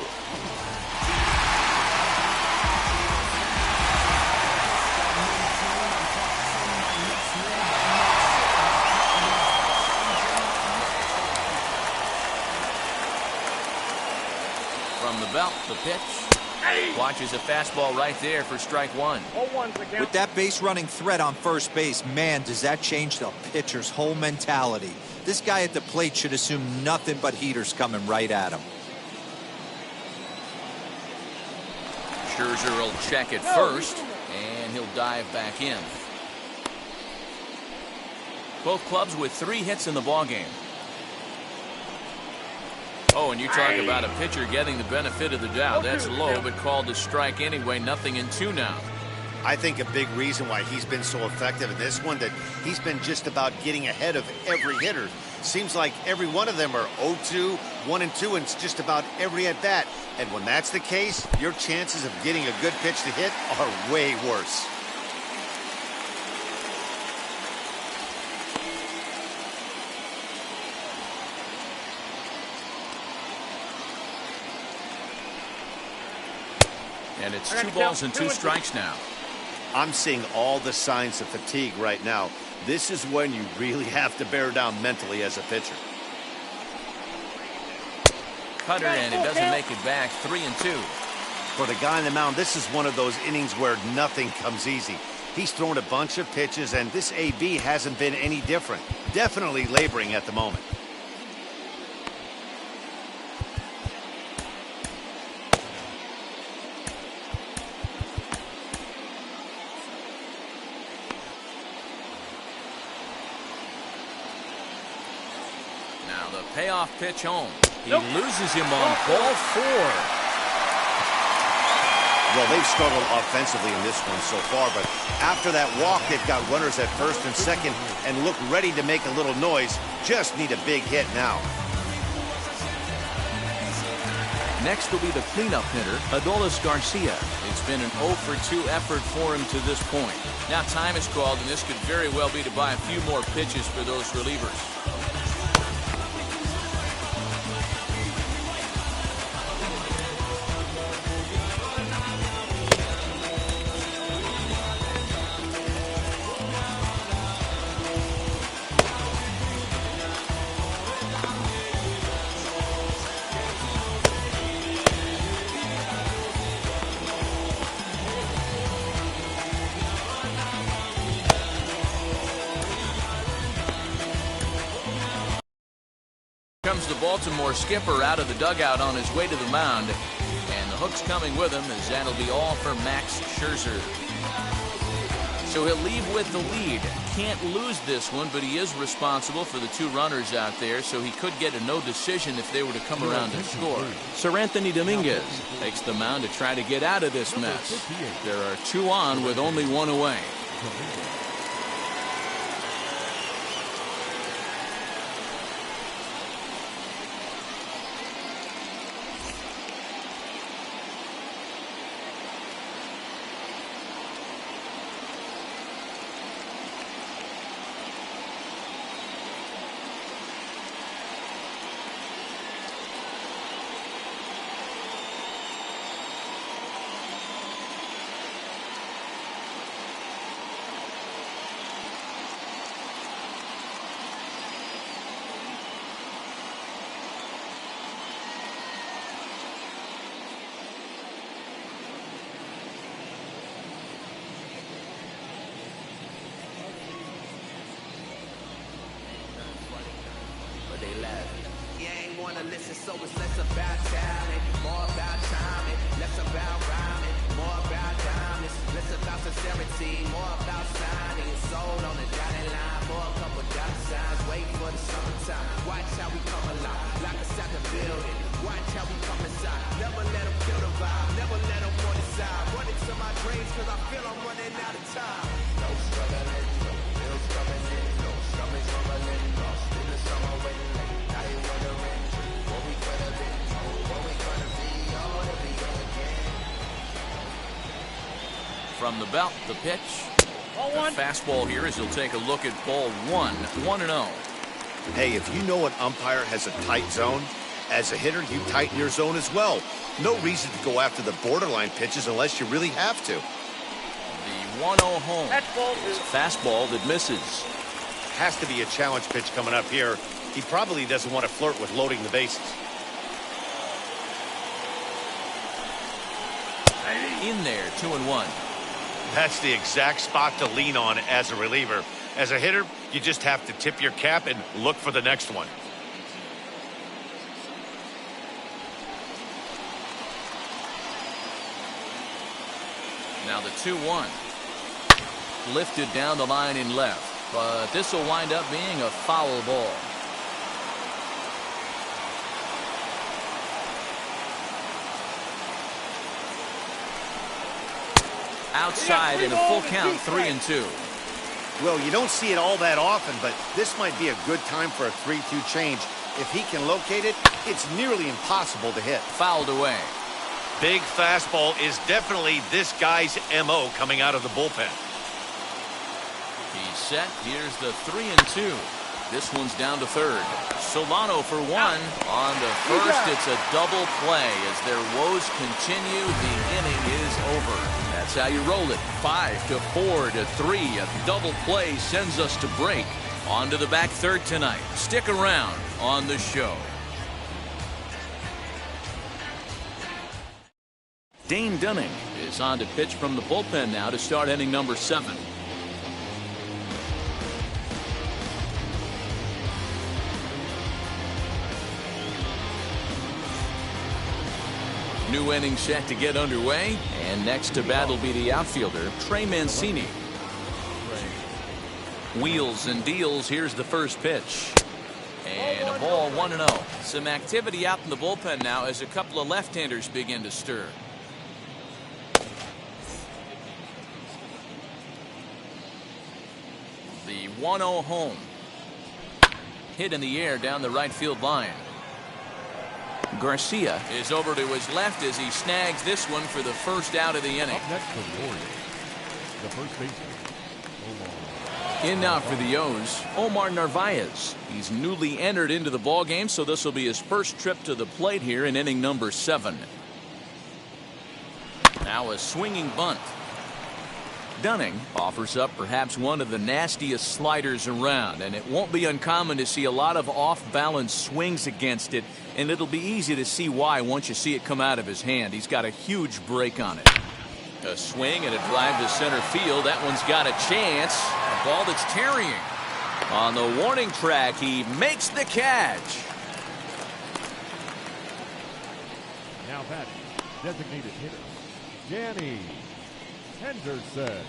From the belt, the pitch. Watches a fastball right there for strike one. 0-1's the count. With that base running threat on first base, man, does that change the pitcher's whole mentality. This guy at the plate should assume nothing but heaters coming right at him. Scherzer will check it first, and he'll dive back in. Both clubs with 3 hits in the ballgame. Oh, and you talk about a pitcher getting the benefit of the doubt. That's low, but called to strike anyway. Nothing in 2 now. I think a big reason why he's been so effective in this one, that he's been just about getting ahead of every hitter. Seems like every one of them are 0-2, 1-2, and it's just about every at bat. And when that's the case, your chances of getting a good pitch to hit are way worse. And it's 2 balls and 2 strikes now. I'm seeing all the signs of fatigue right now. This is when you really have to bear down mentally as a pitcher. Cutter, and it doesn't make it back. 3-2. For the guy on the mound, this is one of those innings where nothing comes easy. He's thrown a bunch of pitches, and this AB hasn't been any different. Definitely laboring at the moment. Now the payoff pitch home. He loses him on ball 4. Well, they've struggled offensively in this one so far, but after that walk, they've got runners at first and second and look ready to make a little noise. Just need a big hit now. Next will be the cleanup hitter, Adolis Garcia. It's been an 0-for-2 effort for him to this point. Now time is called, and this could very well be to buy a few more pitches for those relievers. Comes the Baltimore skipper out of the dugout on his way to the mound. And the hook's coming with him, as that'll be all for Max Scherzer. So he'll leave with the lead. Can't lose this one, but he is responsible for the 2 runners out there, so he could get a no decision if they were to come around and score. Sir Anthony Dominguez takes the mound to try to get out of this mess. There are 2 on with only 1 away. Listen, so it's less about talent, more about timing, less about rhyming, more about diamonds, less about sincerity, more about signing, sold on the dotted line, for a couple dollar signs, wait for the summertime, watch how we come alive, lock us out the building, watch how we come inside, never let them kill the vibe, never let them run inside, running to my dreams cause I feel I'm running out of time. No struggling, no bills coming in, no struggling, struggling, lost in the summer waiting late, now you wondering. From the belt, the pitch. The fastball here as he'll take a look at ball 1, 1-0. Hey, if you know an umpire has a tight zone, as a hitter, you tighten your zone as well. No reason to go after the borderline pitches unless you really have to. The 1-0 home. It's a fastball that misses. Has to be a challenge pitch coming up here. He probably doesn't want to flirt with loading the bases. in there, 2-1. That's the exact spot to lean on as a reliever. As a hitter, you just have to tip your cap and look for the next one. Now the 2-1. Lifted down the line in left, but this will wind up being a foul ball. Outside in a full count, 3-2. Well, you don't see it all that often, but this might be a good time for a 3-2 change. If he can locate it, it's nearly impossible to hit. Fouled away. Big fastball is definitely this guy's MO coming out of the bullpen. He's set. Here's the 3-2. This one's down to third. Solano for one. On the first, it's a double play. As their woes continue, the inning is over. That's how you roll it. 5-4 to 3. A double play sends us to break. On to the back third tonight. Stick around on the show. Dane Dunning is on to pitch from the bullpen now to start inning number 7. New inning set to get underway, and next to bat will be the outfielder, Trey Mancini. Wheels and deals. Here's the first pitch. And a ball, 1-0. Some activity out in the bullpen now as a couple of left-handers begin to stir. The 1-0 home. Hit in the air down the right field line. Garcia is over to his left as he snags this one for the first out of the inning. Up next for the Orioles, the first baseman, Omar. In now for the O's, Omar Narvaez. He's newly entered into the ballgame, so this will be his first trip to the plate here in inning number 7. Now a swinging bunt. Dunning offers up perhaps one of the nastiest sliders around, and it won't be uncommon to see a lot of off-balance swings against it, and it'll be easy to see why once you see it come out of his hand. He's got a huge break on it. A swing and a drive to center field. That one's got a chance. A ball that's tarrying. On the warning track, he makes the catch. Now batting, designated hitter, Danny Henderson.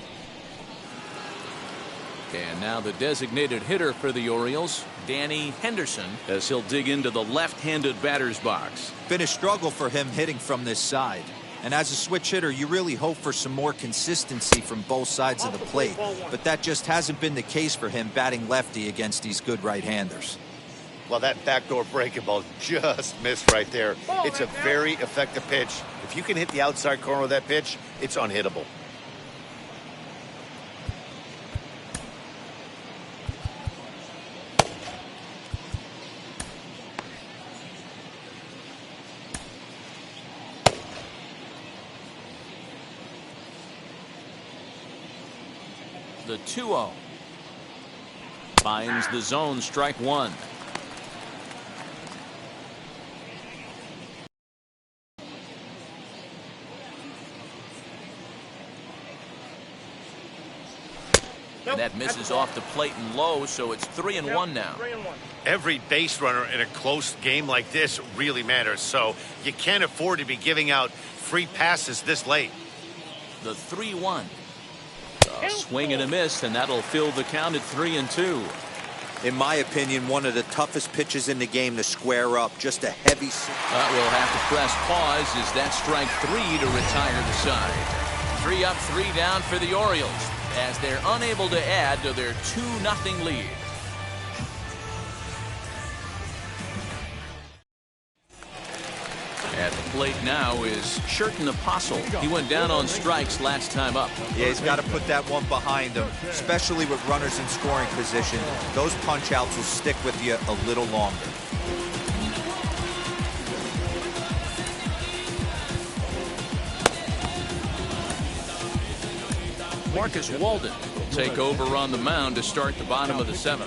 And now the designated hitter for the Orioles, Danny Henderson, as he'll dig into the left-handed batter's box. Been a struggle for him hitting from this side. And as a switch hitter, you really hope for some more consistency from both sides of the plate. But that just hasn't been the case for him batting lefty against these good right-handers. Well, that backdoor breaking ball just missed right there. It's a very effective pitch. If you can hit the outside corner of that pitch, it's unhittable. The 2-0. Finds the zone, strike one. And that misses off the plate and low, so it's 3-1 now. 3-1. Every base runner in a close game like this really matters, so you can't afford to be giving out free passes this late. The 3-1. A swing and a miss, and that'll fill the count at 3-2. In my opinion, one of the toughest pitches in the game to square up. Just a heavy... We'll have to press pause as that strike 3 to retire the side. 3 up, 3 down for the Orioles as they're unable to add to their 2-0 lead. At the plate now is Sherton Apostle. He went down on strikes last time up. Yeah, he's got to put that one behind him, especially with runners in scoring position. Those punch-outs will stick with you a little longer. Marcus Walden will take over on the mound to start the bottom of the 7th.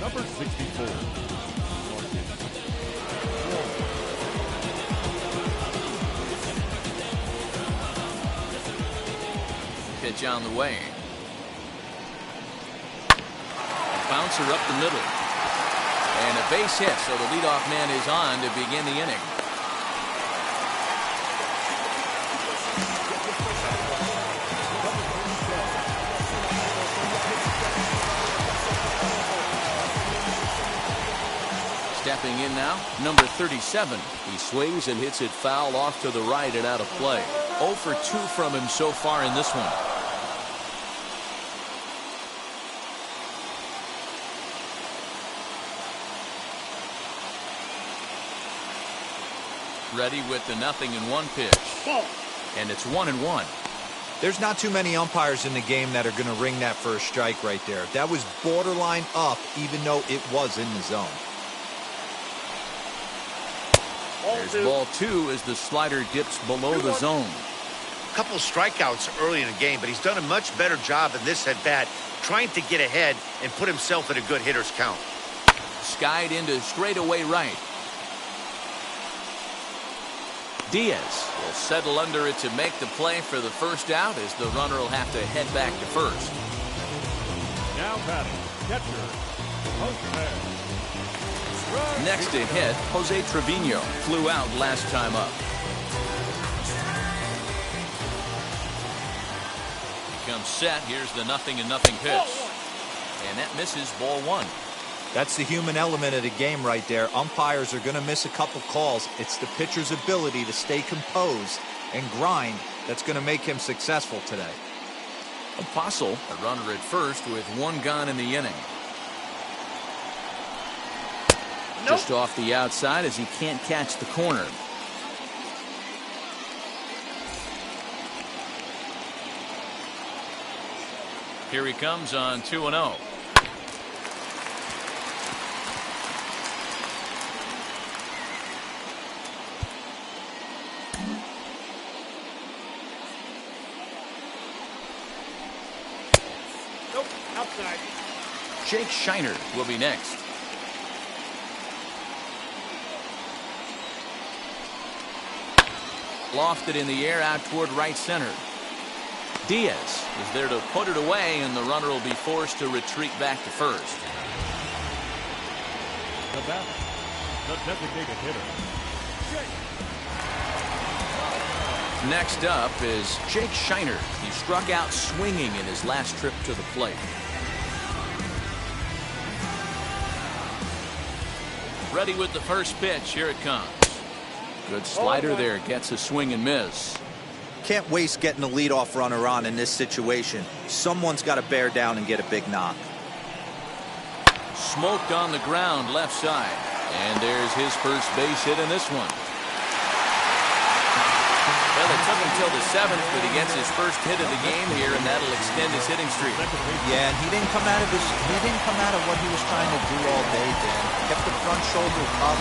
Number 64. pitch on the way. A bouncer up the middle. And a base hit, so the leadoff man is on to begin the inning. Stepping in now, number 37. He swings and hits it foul off to the right and out of play. 0 for 2 from him so far in this one. Ready with the 0-1 pitch. And it's 1-1. There's not too many umpires in the game that are going to ring that for a strike right there. That was borderline up, even though it was in the zone. There's ball 2 as the slider dips below the zone. A couple strikeouts early in the game, but he's done a much better job in this at bat, trying to get ahead and put himself in a good hitter's count. Skied into straightaway right. Diaz will settle under it to make the play for the first out, as the runner will have to head back to first. Now batting, catcher, Jose. Next to hit, Jose Trevino flew out last time up. Becomes set. Here's the 0-0 pitch. And that misses ball 1. That's the human element of the game right there. Umpires are going to miss a couple calls. It's the pitcher's ability to stay composed and grind that's going to make him successful today. Apostle, a runner at first with 1 gone in the inning. Just off the outside as he can't catch the corner. Here he comes on 2-0. Nope, outside. Jake Shiner will be next. Lofted in the air out toward right center. Diaz is there to put it away, and the runner will be forced to retreat back to first. The batter, the designated hitter, Jake. Next up is Jake Shiner. He struck out swinging in his last trip to the plate. Ready with the first pitch. Here it comes. Good slider there. Gets a swing and miss. Can't waste getting the leadoff runner on in this situation. Someone's got to bear down and get a big knock. Smoked on the ground left side. And there's his first base hit in this one. Well, it took him till the 7th, but he gets his first hit of the game here, and that'll extend his hitting streak. Yeah, and he didn't come out of what he was trying to do all day, Dan. Kept the front shoulder up,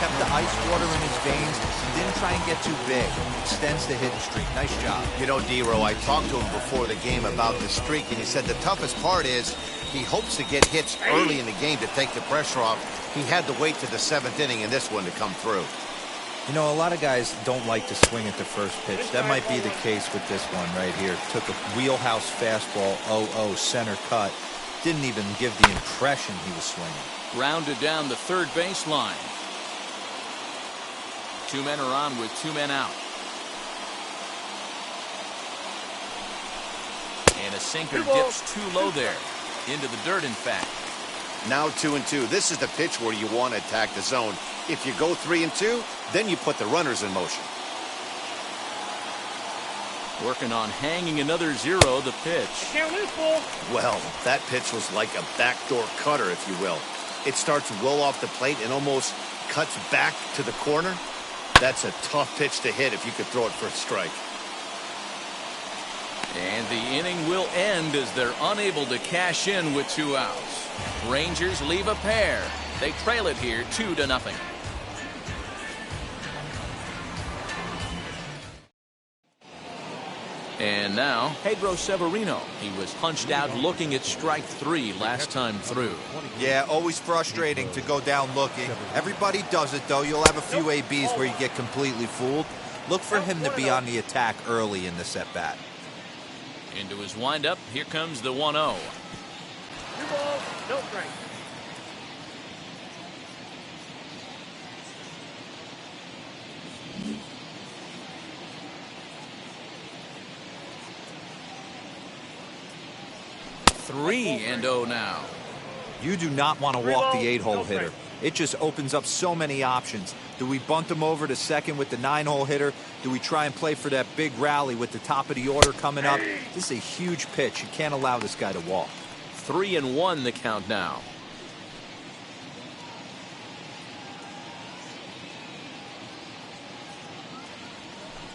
kept the ice water in his veins, didn't try and get too big. Extends the hitting streak. Nice job. You know, D-Row, I talked to him before the game about the streak, and he said the toughest part is he hopes to get hits early in the game to take the pressure off. He had to wait to the 7th inning in this one to come through. You know, a lot of guys don't like to swing at the first pitch. That might be the case with this one right here. Took a wheelhouse fastball, 0-0, center cut. Didn't even give the impression he was swinging. Rounded down the third baseline. 2 men are on with 2 men out. And a sinker dips too low there. Into the dirt, in fact. Now 2-2. This is the pitch where you want to attack the zone. If you go 3-2, then you put the runners in motion. Working on hanging another 0, the pitch. Can't lose, ball. Well, that pitch was like a backdoor cutter, if you will. It starts well off the plate and almost cuts back to the corner. That's a tough pitch to hit if you could throw it for a strike. And the inning will end as they're unable to cash in with 2 outs. Rangers leave a pair. They trail it here 2-0. And now, Pedro Severino. He was punched out looking at strike 3 last time through. Yeah, always frustrating to go down looking. Everybody does it, though. You'll have a few ABs where you get completely fooled. Look for him to be on the attack early in this at-bat. Into his windup. Here comes the 1-0. 2 balls, no strike. Three and 0 now. You do not want to walk the 8-hole hitter. It just opens up so many options. Do we bunt him over to second with the 9-hole hitter? Do we try and play for that big rally with the top of the order coming up? This is a huge pitch. You can't allow this guy to walk. 3-1 the count now.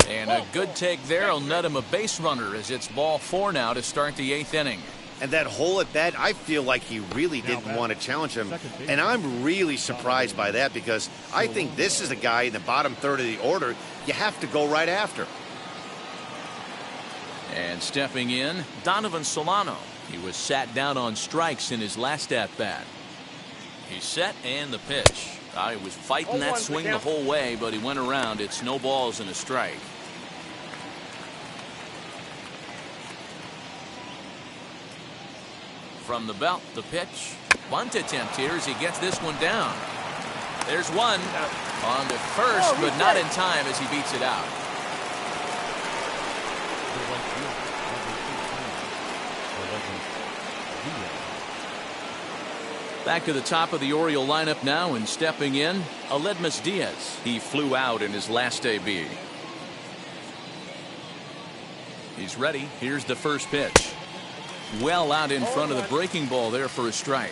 And a good take there will net him a base runner as it's ball 4 now to start the 8th inning. And that hole at bat, I feel like he really didn't want to challenge him. And I'm really surprised by that because I think this is a guy in the bottom third of the order you have to go right after. And stepping in, Donovan Solano. He was sat down on strikes in his last at-bat. He's set and the pitch. He was fighting that swing the whole way, but he went around. It's no balls and a strike. From the belt, the pitch. Bunt attempt here as he gets this one down. There's one on to first, but not in time as he beats it out. Back to the top of the Oriole lineup now, and stepping in, Aledmus Diaz. He flew out in his last AB. He's ready. Here's the first pitch. Well out in front of the breaking ball there for a strike.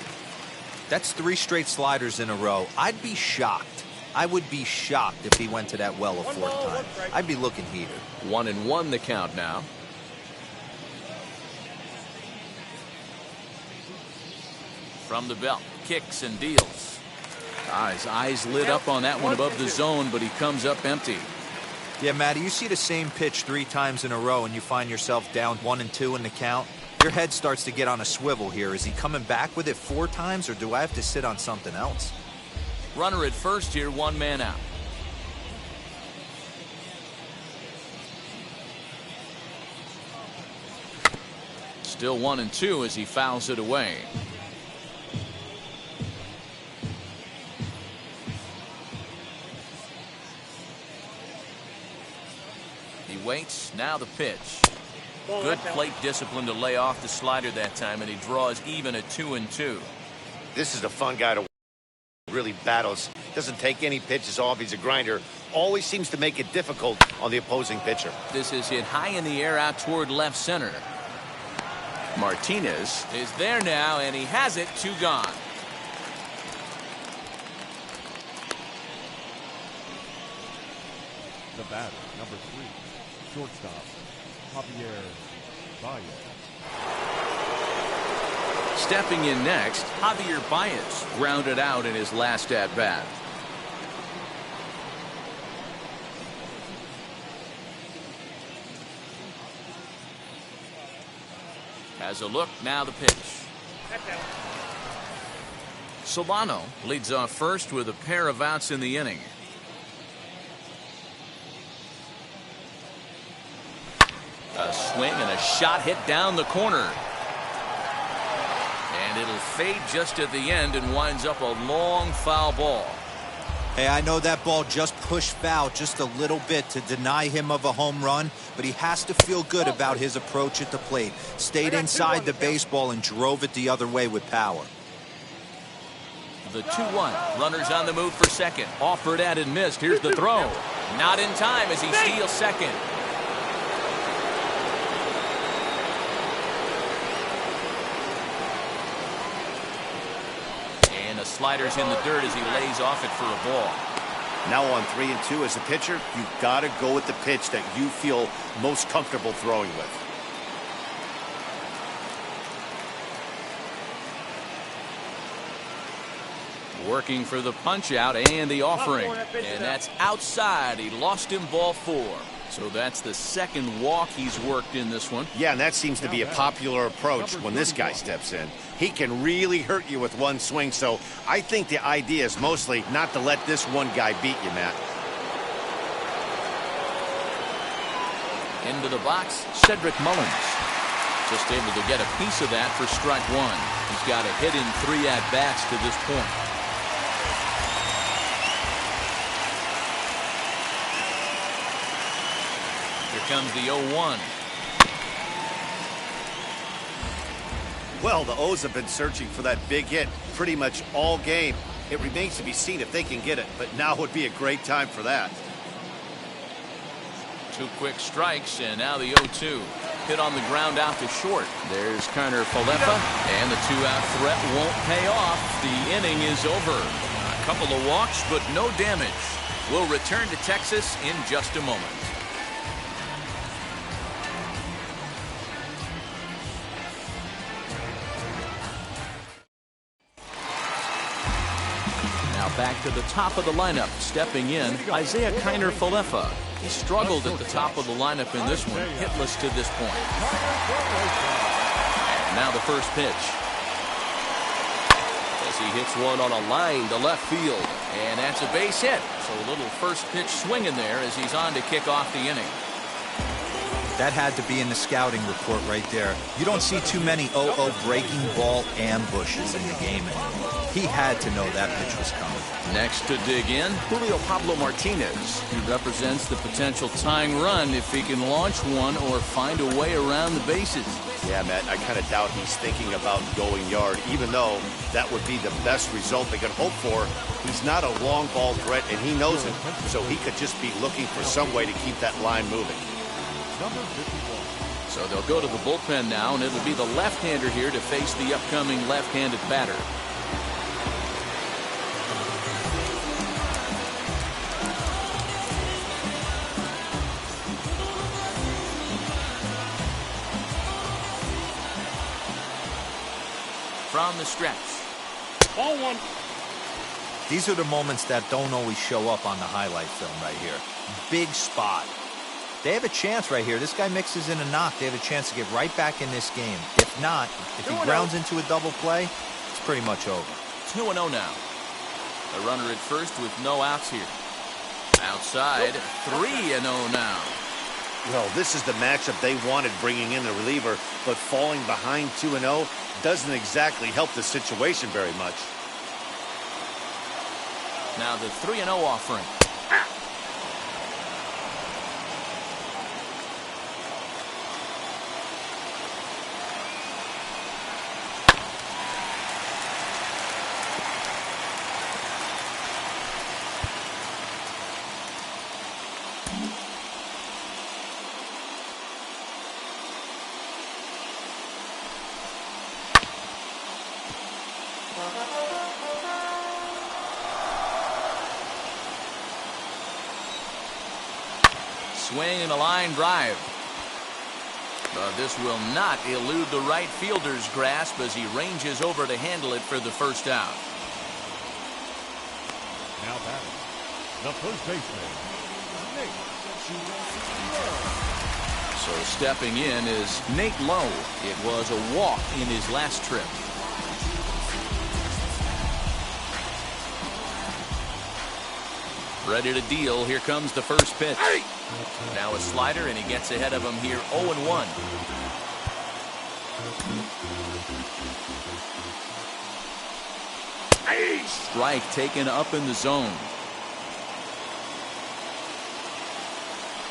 That's 3 straight sliders in a row. I'd be shocked. I would be shocked if he went to that well a 4th time. I'd be looking heated. 1-1 the count now. From the belt, kicks and deals. His eyes lit up on that one above the zone, but he comes up empty. Yeah, Matty, you see the same pitch 3 times in a row and you find yourself down 1-2 in the count. Your head starts to get on a swivel here. Is he coming back with it 4 times, or do I have to sit on something else? Runner at first here, 1 man out. Still 1-2 as he fouls it away. He waits. Now the pitch. Good plate discipline to lay off the slider that time, and he draws even at 2-2. This is a fun guy to really battles. Doesn't take any pitches off. He's a grinder. Always seems to make it difficult on the opposing pitcher. This is hit high in the air out toward left center. Martinez is there now, and he has it. 2 gone. The batter, number 3, shortstop, Javier Baez. Stepping in next, Javier Baez grounded out in his last at-bat. Has a look, now the pitch. Solano leads off first with a pair of outs in the inning. A swing and a shot hit down the corner. And it'll fade just at the end and winds up a long foul ball. Hey, I know that ball just pushed foul just a little bit to deny him of a home run, but he has to feel good about his approach at the plate. Stayed inside the baseball and drove it the other way with power. The 2-1. Runners on the move for second. Offered at and missed. Here's the throw. Not in time as he steals second. Sliders in the dirt as he lays off it for a ball. Now on 3-2 as a pitcher, you've got to go with the pitch that you feel most comfortable throwing with. Working for the punch out and the offering, and that's outside. He lost him ball 4. So that's the second walk he's worked in this one. Yeah, and that seems to be a popular approach when this guy steps in. He can really hurt you with one swing, so I think the idea is mostly not to let this one guy beat you, Matt. Into the box, Cedric Mullins. Just able to get a piece of that for strike one. He's got a hit in 3 at-bats to this point. Here comes the 0-1. Well, the O's have been searching for that big hit pretty much all game. It remains to be seen if they can get it, but now would be a great time for that. 2 quick strikes, and now the 0-2. Hit on the ground out to short. There's Kiner Falefa, and the 2-out threat won't pay off. The inning is over. A couple of walks, but no damage. We'll return to Texas in just a moment. Back to the top of the lineup, stepping in, Isaiah Kiner Falefa. He struggled at the top of the lineup in this one, hitless to this point. And now the first pitch. As he hits one on a line to left field. And that's a base hit. So a little first pitch swing in there as he's on to kick off the inning. That had to be in the scouting report right there. You don't see too many 0-0 breaking ball ambushes in the game anymore. He had to know that pitch was coming. Next to dig in, Julio Pablo Martinez. He represents the potential tying run if he can launch one or find a way around the bases. Yeah, Matt, I kind of doubt he's thinking about going yard, even though that would be the best result they could hope for. He's not a long ball threat, and he knows it, so he could just be looking for some way to keep that line moving. So they'll go to the bullpen now, and it'll be the left-hander here to face the upcoming left-handed batter. From the stretch. Ball 1. These are the moments that don't always show up on the highlight film right here. Big spot. They have a chance right here. This guy mixes in a knock. They have a chance to get right back in this game. If not, if he grounds into a double play, it's pretty much over. 2-0 now. A runner at first with no outs here. Outside, 3-0 now. Well, this is the matchup they wanted, bringing in the reliever, but falling behind 2-0 doesn't exactly help the situation very much. Now the 3-0 offering. Swing and a line drive. But this will not elude the right fielder's grasp as he ranges over to handle it for the first out. Now batting, the first baseman, Nate. So stepping in is Nate Lowe. It was a walk in his last trip. Ready to deal. Here comes the first pitch. Now a slider, and he gets ahead of him here 0-1. Strike taken up in the zone.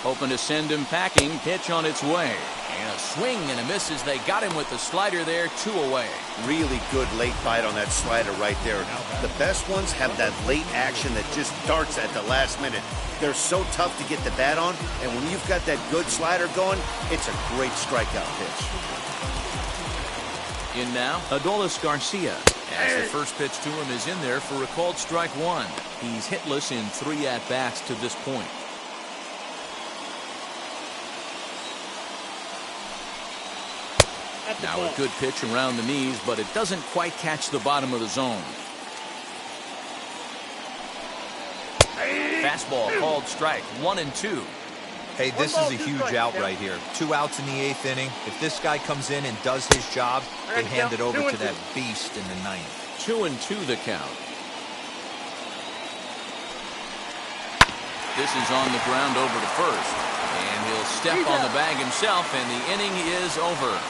Hoping to send him packing. Pitch on its way. And a swing and a miss as they got him with the slider there, 2 away. Really good late bite on that slider right there. The best ones have that late action that just darts at the last minute. They're so tough to get the bat on, and when you've got that good slider going, it's a great strikeout pitch. In now, Adolis Garcia. As the first pitch to him is in there for a called strike 1. He's hitless in 3 at-bats to this point. Now a good pitch around the knees, but it doesn't quite catch the bottom of the zone. Fastball called strike 1-2. Hey, this is a huge out right here. 2 outs in the 8th inning. If this guy comes in and does his job, they hand it over to that beast in the 9th. 2-2 the count. This is on the ground over to first. And he'll step on the bag himself, and the inning is over.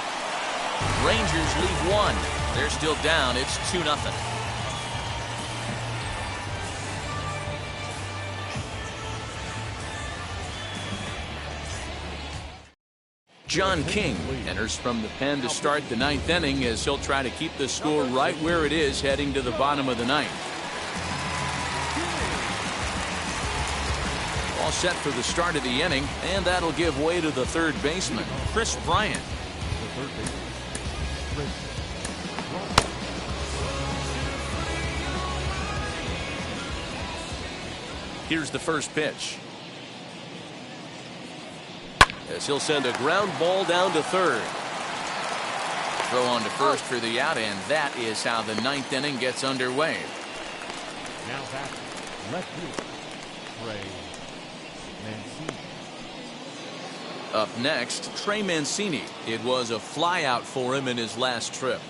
Rangers lead one. They're still down. It's 2-0. John King enters from the pen to start the ninth inning as he'll try to keep the score right where it is heading to the bottom of the ninth. All set for the start of the inning, and that'll give way to the third baseman, Chris Bryant. Here's the first pitch. As he'll send a ground ball down to third. Throw on to first for the out, and that is how the ninth inning gets underway. Now back left field, Trey Mancini. Up next, Trey Mancini. It was a flyout for him in his last trip.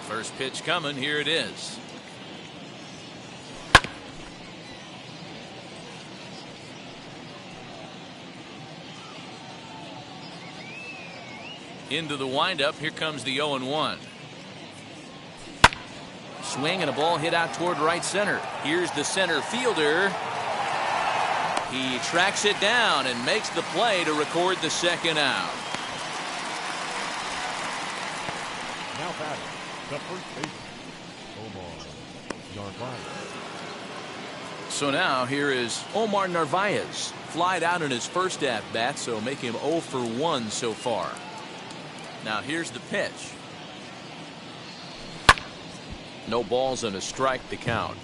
First pitch coming. Here it is. Into the windup. Here comes the 0-1. Swing and a ball hit out toward right center. Here's the center fielder. He tracks it down and makes the play to record the second out. Now batting, the first baseman, Omar Narvaez. So now here is Omar Narvaez. Flied out in his first at-bat, so make him 0 for 1 so far. Now here's the pitch. No balls and a strike to count.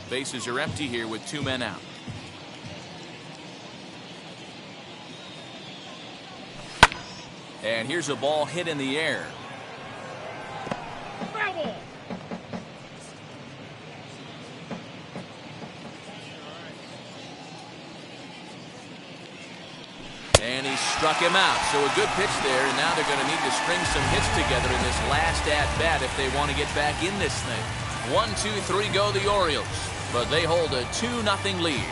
Bases are empty here with 2 men out. And here's a ball hit in the air. And he struck him out. So a good pitch there, and now they're going to need to string some hits together in this last at-bat if they want to get back in this thing. 1, 2, 3 go the Orioles, but they hold a 2-0 lead.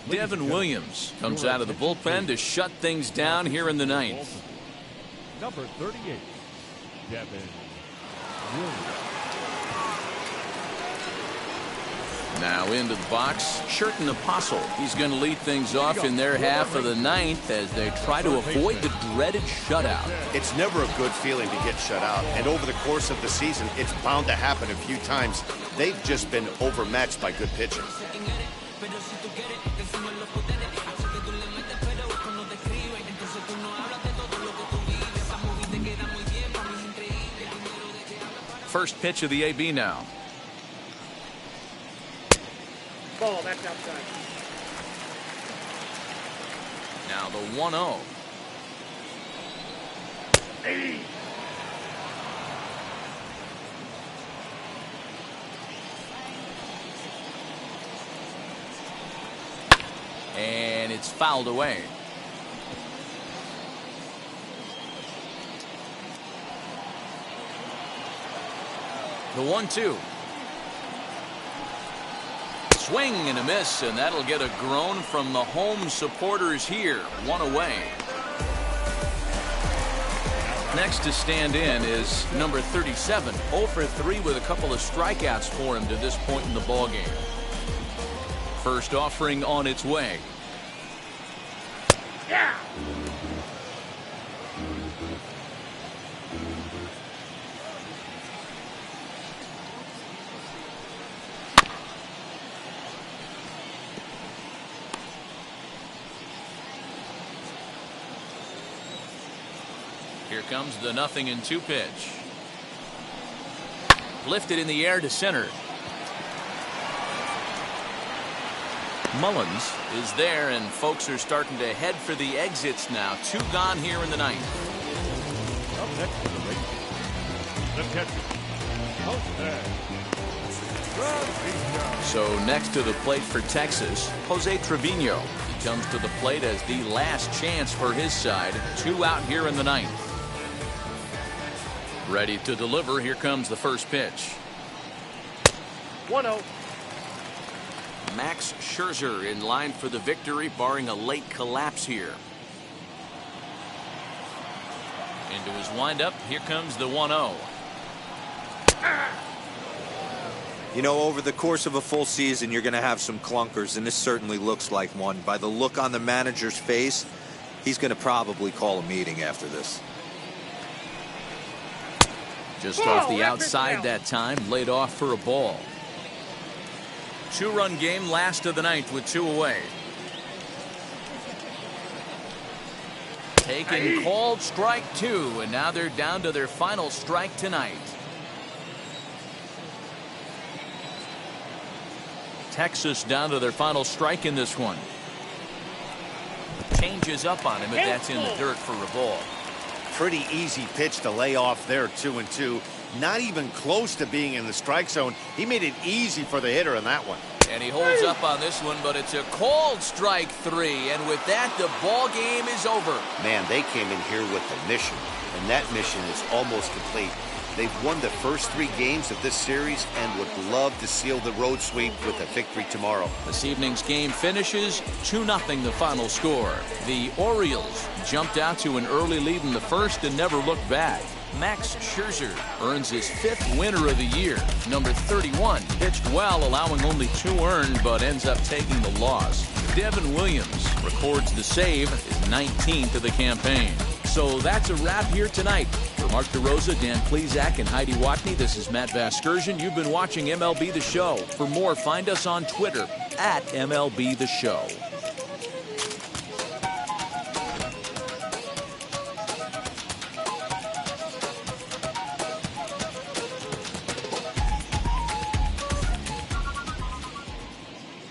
Devin Williams comes out of the bullpen to shut things down here in the ninth. Number 38, Devin Williams. Now into the box, Sherton Apostle. He's going to lead things off in their half of the ninth as they try to avoid the dreaded shutout. It's never a good feeling to get shut out, and over the course of the season, it's bound to happen a few times. They've just been overmatched by good pitching. First pitch of the AB now. Ball, that's outside. Now the 1-0. Hey. And it's fouled away. The 1-2. Swing and a miss, and that'll get a groan from the home supporters here. 1 away. Next to stand in is number 37. 0 for 3 with a couple of strikeouts for him to this point in the ballgame. First offering on its way. Yeah. Here comes the 0-2 pitch. Lifted in the air to center. Mullins is there, and folks are starting to head for the exits now. 2 gone here in the ninth. Up next to the Rangers, the catcher, Jose Trevino. So next to the plate for Texas, Jose Trevino. comes to the plate as the last chance for his side. 2 out here in the 9th. Ready to deliver. Here comes the first pitch. 1-0. Max Scherzer in line for the victory, barring a late collapse here. Into his windup. Here comes the 1-0. You know, over the course of a full season, you're going to have some clunkers, and this certainly looks like one. By the look on the manager's face, he's going to probably call a meeting after this. Just off the outside that time, laid off for a ball. 2-run game, last of the 9th with 2 away. Taken, called, strike 2, and now they're down to their final strike tonight. Texas down to their final strike in this one. Changes up on him, but that's in the dirt for a ball. Pretty easy pitch to lay off there, 2-2. Not even close to being in the strike zone. He made it easy for the hitter in that one. And he holds up on this one, but it's a called strike 3. And with that, the ball game is over. Man, they came in here with a mission, and that mission is almost complete. They've won the first 3 games of this series and would love to seal the road sweep with a victory tomorrow. This evening's game finishes 2-0 the final score. The Orioles jumped out to an early lead in the first and never looked back. Max Scherzer earns his 5th winner of the year. Number 31 pitched well, allowing only 2 earned, but ends up taking the loss. Devin Williams records the save, his 19th of the campaign. So that's a wrap here tonight. For Mark DeRosa, Dan Plesac, and Heidi Watney, this is Matt Vasgersian. You've been watching MLB The Show. For more, find us on Twitter @MLB The Show.